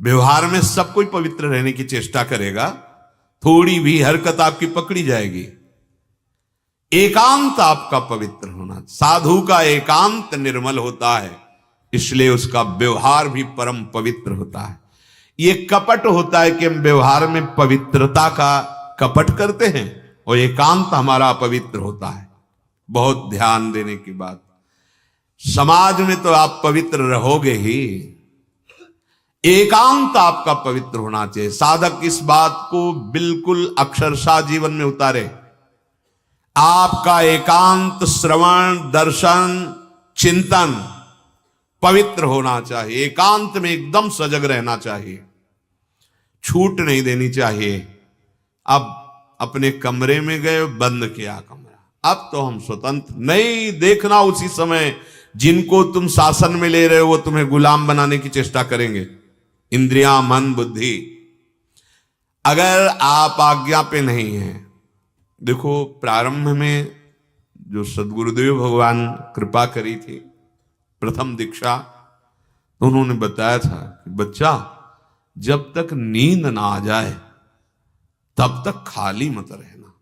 व्यवहार में सब कोई पवित्र रहने की चेष्टा करेगा, थोड़ी भी हरकत आपकी पकड़ी जाएगी। एकांत आपका पवित्र होना, साधु का एकांत निर्मल होता है, इसलिए उसका व्यवहार भी परम पवित्र होता है। ये कपट होता है कि हम व्यवहार में पवित्रता का कपट करते हैं और एकांत हमारा अपवित्र होता है। बहुत ध्यान देने की बात। समाज में तो आप पवित्र रहोगे ही, एकांत आपका पवित्र होना चाहिए। साधक इस बात को बिल्कुल अक्षरशः जीवन में उतारे। आपका एकांत श्रवण, दर्शन, चिंतन पवित्र होना चाहिए। एकांत में एकदम सजग रहना चाहिए, छूट नहीं देनी चाहिए। अब अपने कमरे में गए, बंद किया कमरा, अब तो हम स्वतंत्र नहीं। देखना उसी समय जिनको तुम शासन में ले रहे हो वो तुम्हें गुलाम बनाने की चेष्टा करेंगे। इंद्रियां, मन, बुद्धि। अगर आप आज्ञा पे नहीं हैं, देखो प्रारंभ में जो सदगुरुदेव भगवान कृपा करी थी, प्रथम दीक्षा, तो उन्होंने बताया था कि बच्चा जब तक नींद ना आ जाए तब तक खाली मत रहना।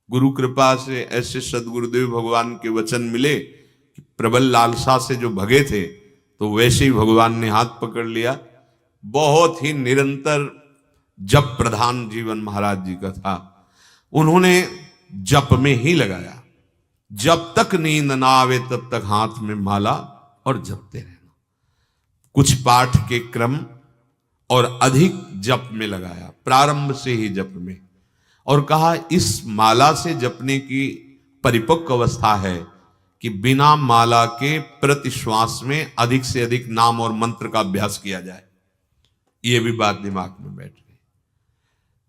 गुरु कृपा से ऐसे सदगुरुदेव भगवान के वचन मिले कि प्रबल लालसा से जो भगे थे तो वैसे ही भगवान ने हाथ पकड़ लिया। बहुत ही निरंतर जप प्रधान जीवन महाराज जी का था। उन्होंने जप में ही लगाया, जब तक नींद ना आवे तब तक हाथ में माला और जपते रहना। कुछ पाठ के क्रम और अधिक जप में लगाया, प्रारंभ से ही जप में, और कहा इस माला से जपने की परिपक्व अवस्था है कि बिना माला के प्रति श्वास में अधिक से अधिक नाम और मंत्र का अभ्यास किया जाए। यह भी बात दिमाग में बैठ गई।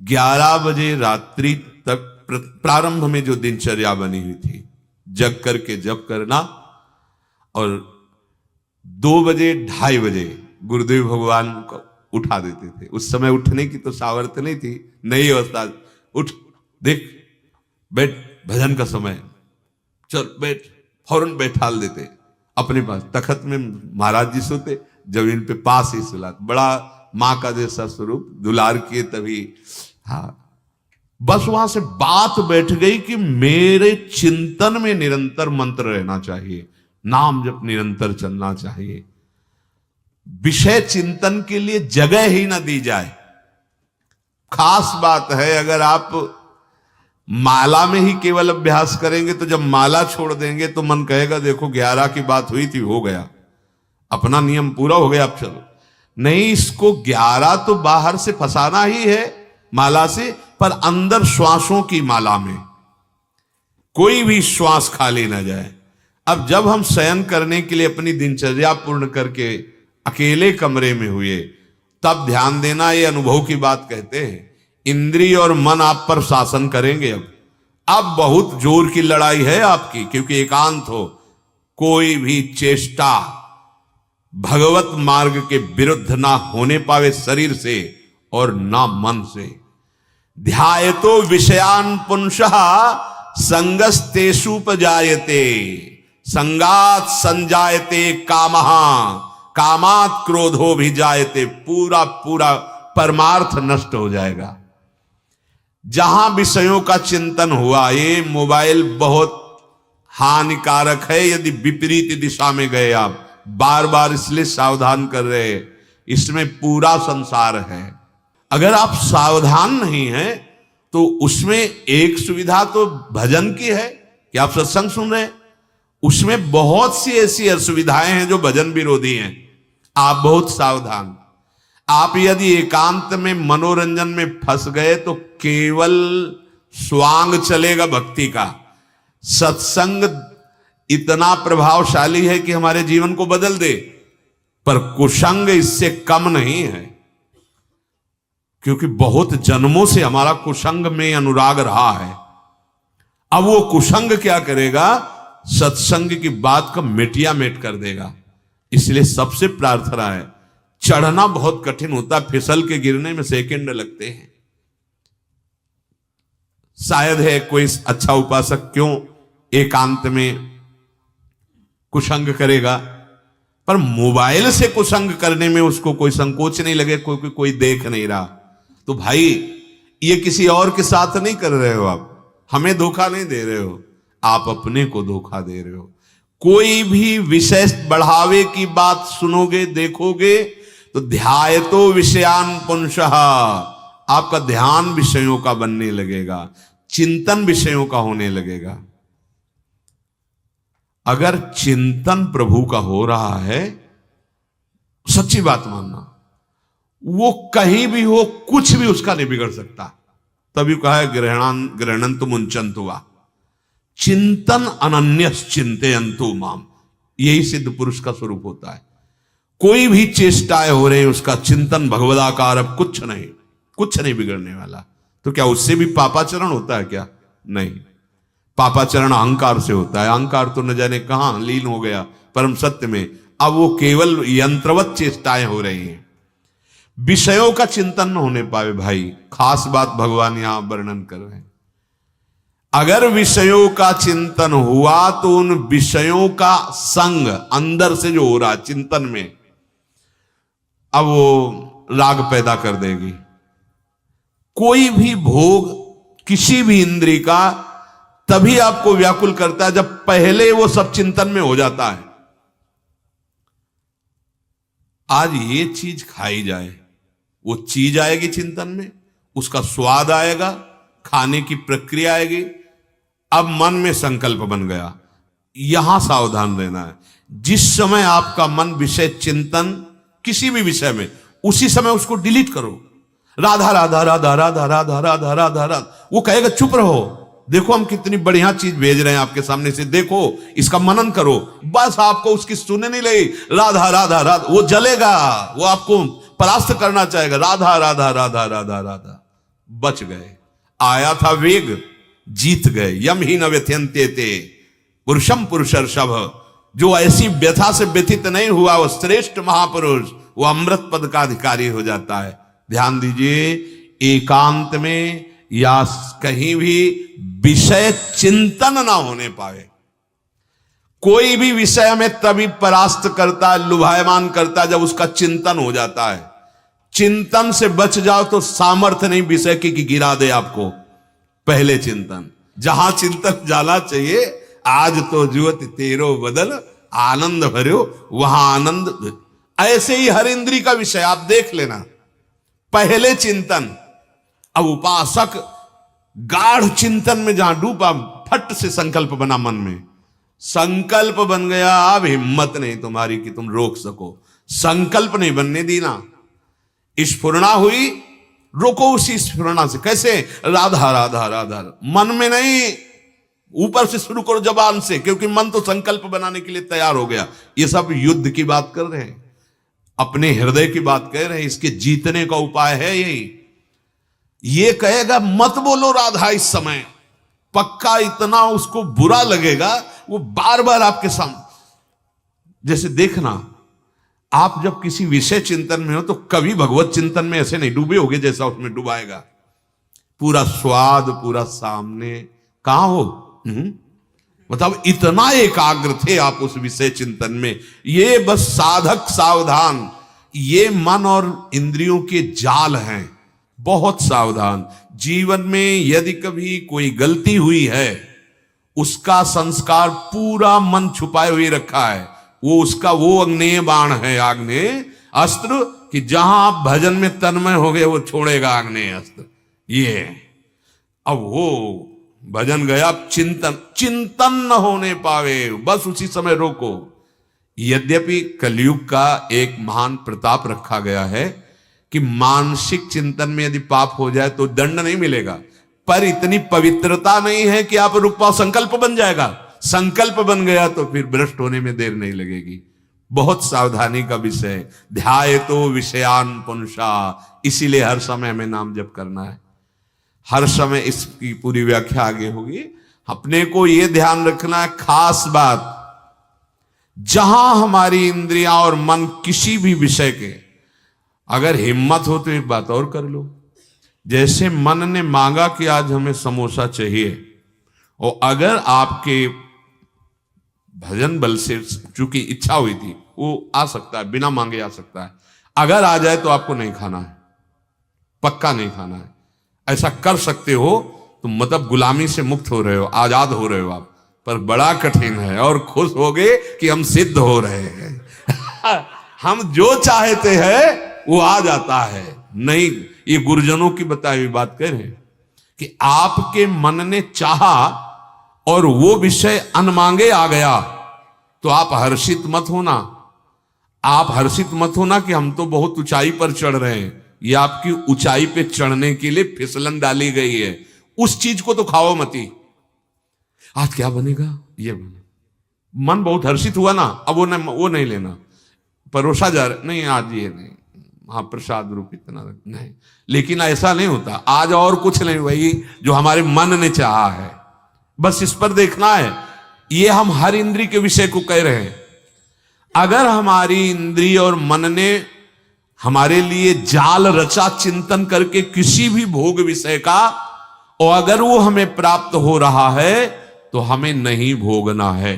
11 बजे रात्रि तक प्रारंभ में जो दिनचर्या बनी हुई थी, जग करके जप करना, और 2 बजे 2:30 बजे गुरुदेव भगवान को उठा देते थे। उस समय उठने की तो सामर्थ्य नहीं थी, नई अवस्था। उठ, देख, बैठ, भजन का समय, चल बैठ, फौरन बैठाल देते अपने पास। तखत में महाराज जी सोते, जमीन पे पास ही सुलाते। बड़ा माँ का जैसा स्वरूप, दुलार किए तभी। हाँ, बस वहां से बात बैठ गई कि मेरे चिंतन में निरंतर मंत्र रहना चाहिए, नाम जप निरंतर चलना चाहिए। विषय चिंतन के लिए जगह ही ना दी जाए। खास बात है, अगर आप माला में ही केवल अभ्यास करेंगे तो जब माला छोड़ देंगे तो मन कहेगा देखो 11 की बात हुई थी, हो गया, अपना नियम पूरा हो गया, अब चलो। नहीं, इसको 11 तो बाहर से फंसाना ही है माला से, पर अंदर श्वासों की माला में कोई भी श्वास खाली ना जाए। अब जब हम शयन करने के लिए अपनी दिनचर्या पूर्ण करके अकेले कमरे में हुए, तब ध्यान देना, ये अनुभव की बात कहते हैं। इंद्रिय और मन आप पर शासन करेंगे। अब बहुत जोर की लड़ाई है आपकी, क्योंकि एकांत हो। कोई भी चेष्टा भगवत मार्ग के विरुद्ध ना होने पावे शरीर से और ना मन से। ध्यायतो विषयान पुंसः संगस्तेषुपजायते, संगात संजायते कामः, कामात क्रोधो भी जायते। पूरा पूरा परमार्थ नष्ट हो जाएगा। जहां विषयों का चिंतन हुआ, ये मोबाइल बहुत हानिकारक है यदि विपरीत दिशा में गए आप। बार बार इसलिए सावधान कर रहे हैं, इसमें पूरा संसार है। अगर आप सावधान नहीं हैं तो उसमें एक सुविधा तो भजन की है कि आप सत्संग सुन रहे हैं, उसमें बहुत सी ऐसी असुविधाएं हैं जो भजन विरोधी हैं। आप बहुत सावधान। आप यदि एकांत में मनोरंजन में फंस गए तो केवल स्वांग चलेगा भक्ति का। सत्संग इतना प्रभावशाली है कि हमारे जीवन को बदल दे, पर कुसंग इससे कम नहीं है, क्योंकि बहुत जन्मों से हमारा कुसंग में अनुराग रहा है। अब वो कुसंग क्या करेगा, सत्संग की बात का मिटिया मेट कर देगा। इसलिए सबसे प्रार्थना है, चढ़ना बहुत कठिन होता है, फिसल के गिरने में सेकंड लगते हैं। शायद है कोई अच्छा उपासक क्यों एकांत में कुसंग करेगा, पर मोबाइल से कुसंग करने में उसको कोई संकोच नहीं लगे, कोई देख नहीं रहा। तो भाई, ये किसी और के साथ नहीं कर रहे हो, आप हमें धोखा नहीं दे रहे हो, आप अपने को धोखा दे रहे हो। कोई भी विषय बढ़ावे की बात सुनोगे, देखोगे तो ध्यायतो विषयान पुंसः, आपका ध्यान विषयों का बनने लगेगा, चिंतन विषयों का होने लगेगा। अगर चिंतन प्रभु का हो रहा है, सच्ची बात मानना, वो कहीं भी हो, कुछ भी उसका नहीं बिगड़ सकता। तभी कहा है गृहणंतु मुंचन्तु वा, चिंतन अनन्यस चिंतयन्तु माम। यही सिद्ध पुरुष का स्वरूप होता है। कोई भी चेष्टाएं हो रही, उसका चिंतन भगवदाकार, अब कुछ नहीं बिगड़ने वाला। तो क्या उससे भी पापाचरण होता है क्या? नहीं, पापाचरण अहंकार से होता है। अहंकार तो न जाने कहां लीन हो गया परम सत्य में। अब वो केवल यंत्रवत चेष्टाएं हो रही हैं, विषयों का चिंतन न होने पाए। भाई, खास बात भगवान यहां वर्णन कर रहे हैं। अगर विषयों का चिंतन हुआ तो उन विषयों का संग अंदर से जो हो रहा चिंतन में, अब वो राग पैदा कर देगी। कोई भी भोग किसी भी इंद्रिय का तभी आपको व्याकुल करता है जब पहले वो सब चिंतन में हो जाता है। आज ये चीज खाई जाए, वो चीज आएगी चिंतन में, उसका स्वाद आएगा, खाने की प्रक्रिया आएगी, अब मन में संकल्प बन गया। यहां सावधान रहना है। जिस समय आपका मन विषय चिंतन किसी भी विषय में, उसी समय उसको डिलीट करो। राधा राधा राधा राधा राधा राधा राधा राधा, वो कहेगा चुप रहो, देखो हम कितनी बढ़िया चीज भेज रहे हैं आपके सामने से, देखो इसका मनन करो। बस आपको उसकी सुनने नहीं लगी, राधा राधा राधा, वो जलेगा, वो आपको परास्त करना चाहेगा। राधा राधा राधा राधा राधा, बच गए। आया था वेग, जीत गए। यम ही न व्यथ्यन्ते ते पुरुषम पुरुषर्षभ, जो ऐसी व्यथा से व्यथित नहीं हुआ वो श्रेष्ठ महापुरुष, वो अमृत पद का अधिकारी हो जाता है। ध्यान दीजिए, एकांत में या कहीं भी विषय चिंतन ना होने पाए। कोई भी विषय में तभी परास्त करता है, लुभायमान करता है, जब उसका चिंतन हो जाता है। चिंतन से बच जाओ तो सामर्थ्य नहीं विषय की कि गिरा दे आपको। पहले चिंतन, जहां चिंतन जाना चाहिए, आज तो जुवत तेरो बदल आनंद भर्यो, वहां आनंद। ऐसे ही हर इंद्री का विषय आप देख लेना, पहले चिंतन। अब उपासक गाढ़ चिंतन में जहां डूबा, फट से संकल्प बना मन में, संकल्प बन गया। अब हिम्मत नहीं तुम्हारी कि तुम रोक सको, संकल्प नहीं बनने देना। स्फुरणा हुई, रोको उसी स्फुरणा से। कैसे? राधा राधा राधा, मन में नहीं, ऊपर से शुरू करो, जबान से, क्योंकि मन तो संकल्प बनाने के लिए तैयार हो गया। ये सब युद्ध की बात कर रहे हैं, अपने हृदय की बात कह रहे हैं। इसके जीतने का उपाय है यही। ये कहेगा मत बोलो राधा इस समय, पक्का इतना उसको बुरा लगेगा, वो बार बार आपके सामने। जैसे देखना, आप जब किसी विषय चिंतन में हो तो कभी भगवत चिंतन में ऐसे नहीं डूबे होगे जैसा उसमें डुबाएगा। पूरा स्वाद पूरा सामने, कहां हो? मतलब इतना एकाग्र थे आप उस विषय चिंतन में। ये बस साधक सावधान, ये मन और इंद्रियों के जाल हैं, बहुत सावधान। जीवन में यदि कभी कोई गलती हुई है, उसका संस्कार पूरा मन छुपाए हुए रखा है। वो उसका वो अग्नेय बाण है, आग्नेय अस्त्र, कि जहां आप भजन में तन्मय हो गए वो छोड़ेगा आग्नेय अस्त्र। ये अब वो भजन गया, चिंतन न होने पावे, बस उसी समय रोको। यद्यपि कलयुग का एक महान प्रताप रखा गया है कि मानसिक चिंतन में यदि पाप हो जाए तो दंड नहीं मिलेगा, पर इतनी पवित्रता नहीं है कि आप रुक पाओ। संकल्प बन जाएगा, संकल्प बन गया तो फिर भ्रष्ट होने में देर नहीं लगेगी। बहुत सावधानी का विषय। ध्याय तो विषयान पुंसा, इसीलिए हर समय हमें नाम जप करना है। हर समय इसकी पूरी व्याख्या आगे होगी। अपने को यह ध्यान रखना है, खास बात, जहां हमारी इंद्रियां और मन किसी भी विषय के, अगर हिम्मत हो तो एक बात और कर लो। जैसे मन ने मांगा कि आज हमें समोसा चाहिए, और अगर आपके भजन बल से चूंकि इच्छा हुई थी, वो आ सकता है, बिना मांगे आ सकता है। अगर आ जाए तो आपको नहीं खाना है, पक्का नहीं खाना है। ऐसा कर सकते हो तो मतलब गुलामी से मुक्त हो रहे हो, आजाद हो रहे हो आप। पर बड़ा कठिन है, और खुश हो गए कि हम सिद्ध हो रहे हैं। हम जो चाहते हैं वो आ जाता है। नहीं, ये गुरुजनों की बताई हुई बात कह रहे हैं कि आपके मन ने चाहा और वो विषय अनमांगे आ गया, तो आप हर्षित मत होना। आप हर्षित मत होना कि हम तो बहुत ऊंचाई पर चढ़ रहे हैं। ये आपकी ऊंचाई पे चढ़ने के लिए फिसलन डाली गई है। उस चीज को तो खाओ मती। आज क्या बनेगा, ये बना, मन बहुत हर्षित हुआ ना, अब वो नहीं लेना, परोसा जा रहा नहीं, आज ये नहीं, हाँ प्रसाद रूप इतना नहीं। लेकिन ऐसा नहीं होता, आज और कुछ नहीं, वही जो हमारे मन ने चाहा है, बस इस पर देखना है। ये हम हर इंद्री के विषय को कह रहे हैं। अगर हमारी इंद्री और मन ने हमारे लिए जाल रचा चिंतन करके किसी भी भोग विषय का, और अगर वो हमें प्राप्त हो रहा है तो हमें नहीं भोगना है।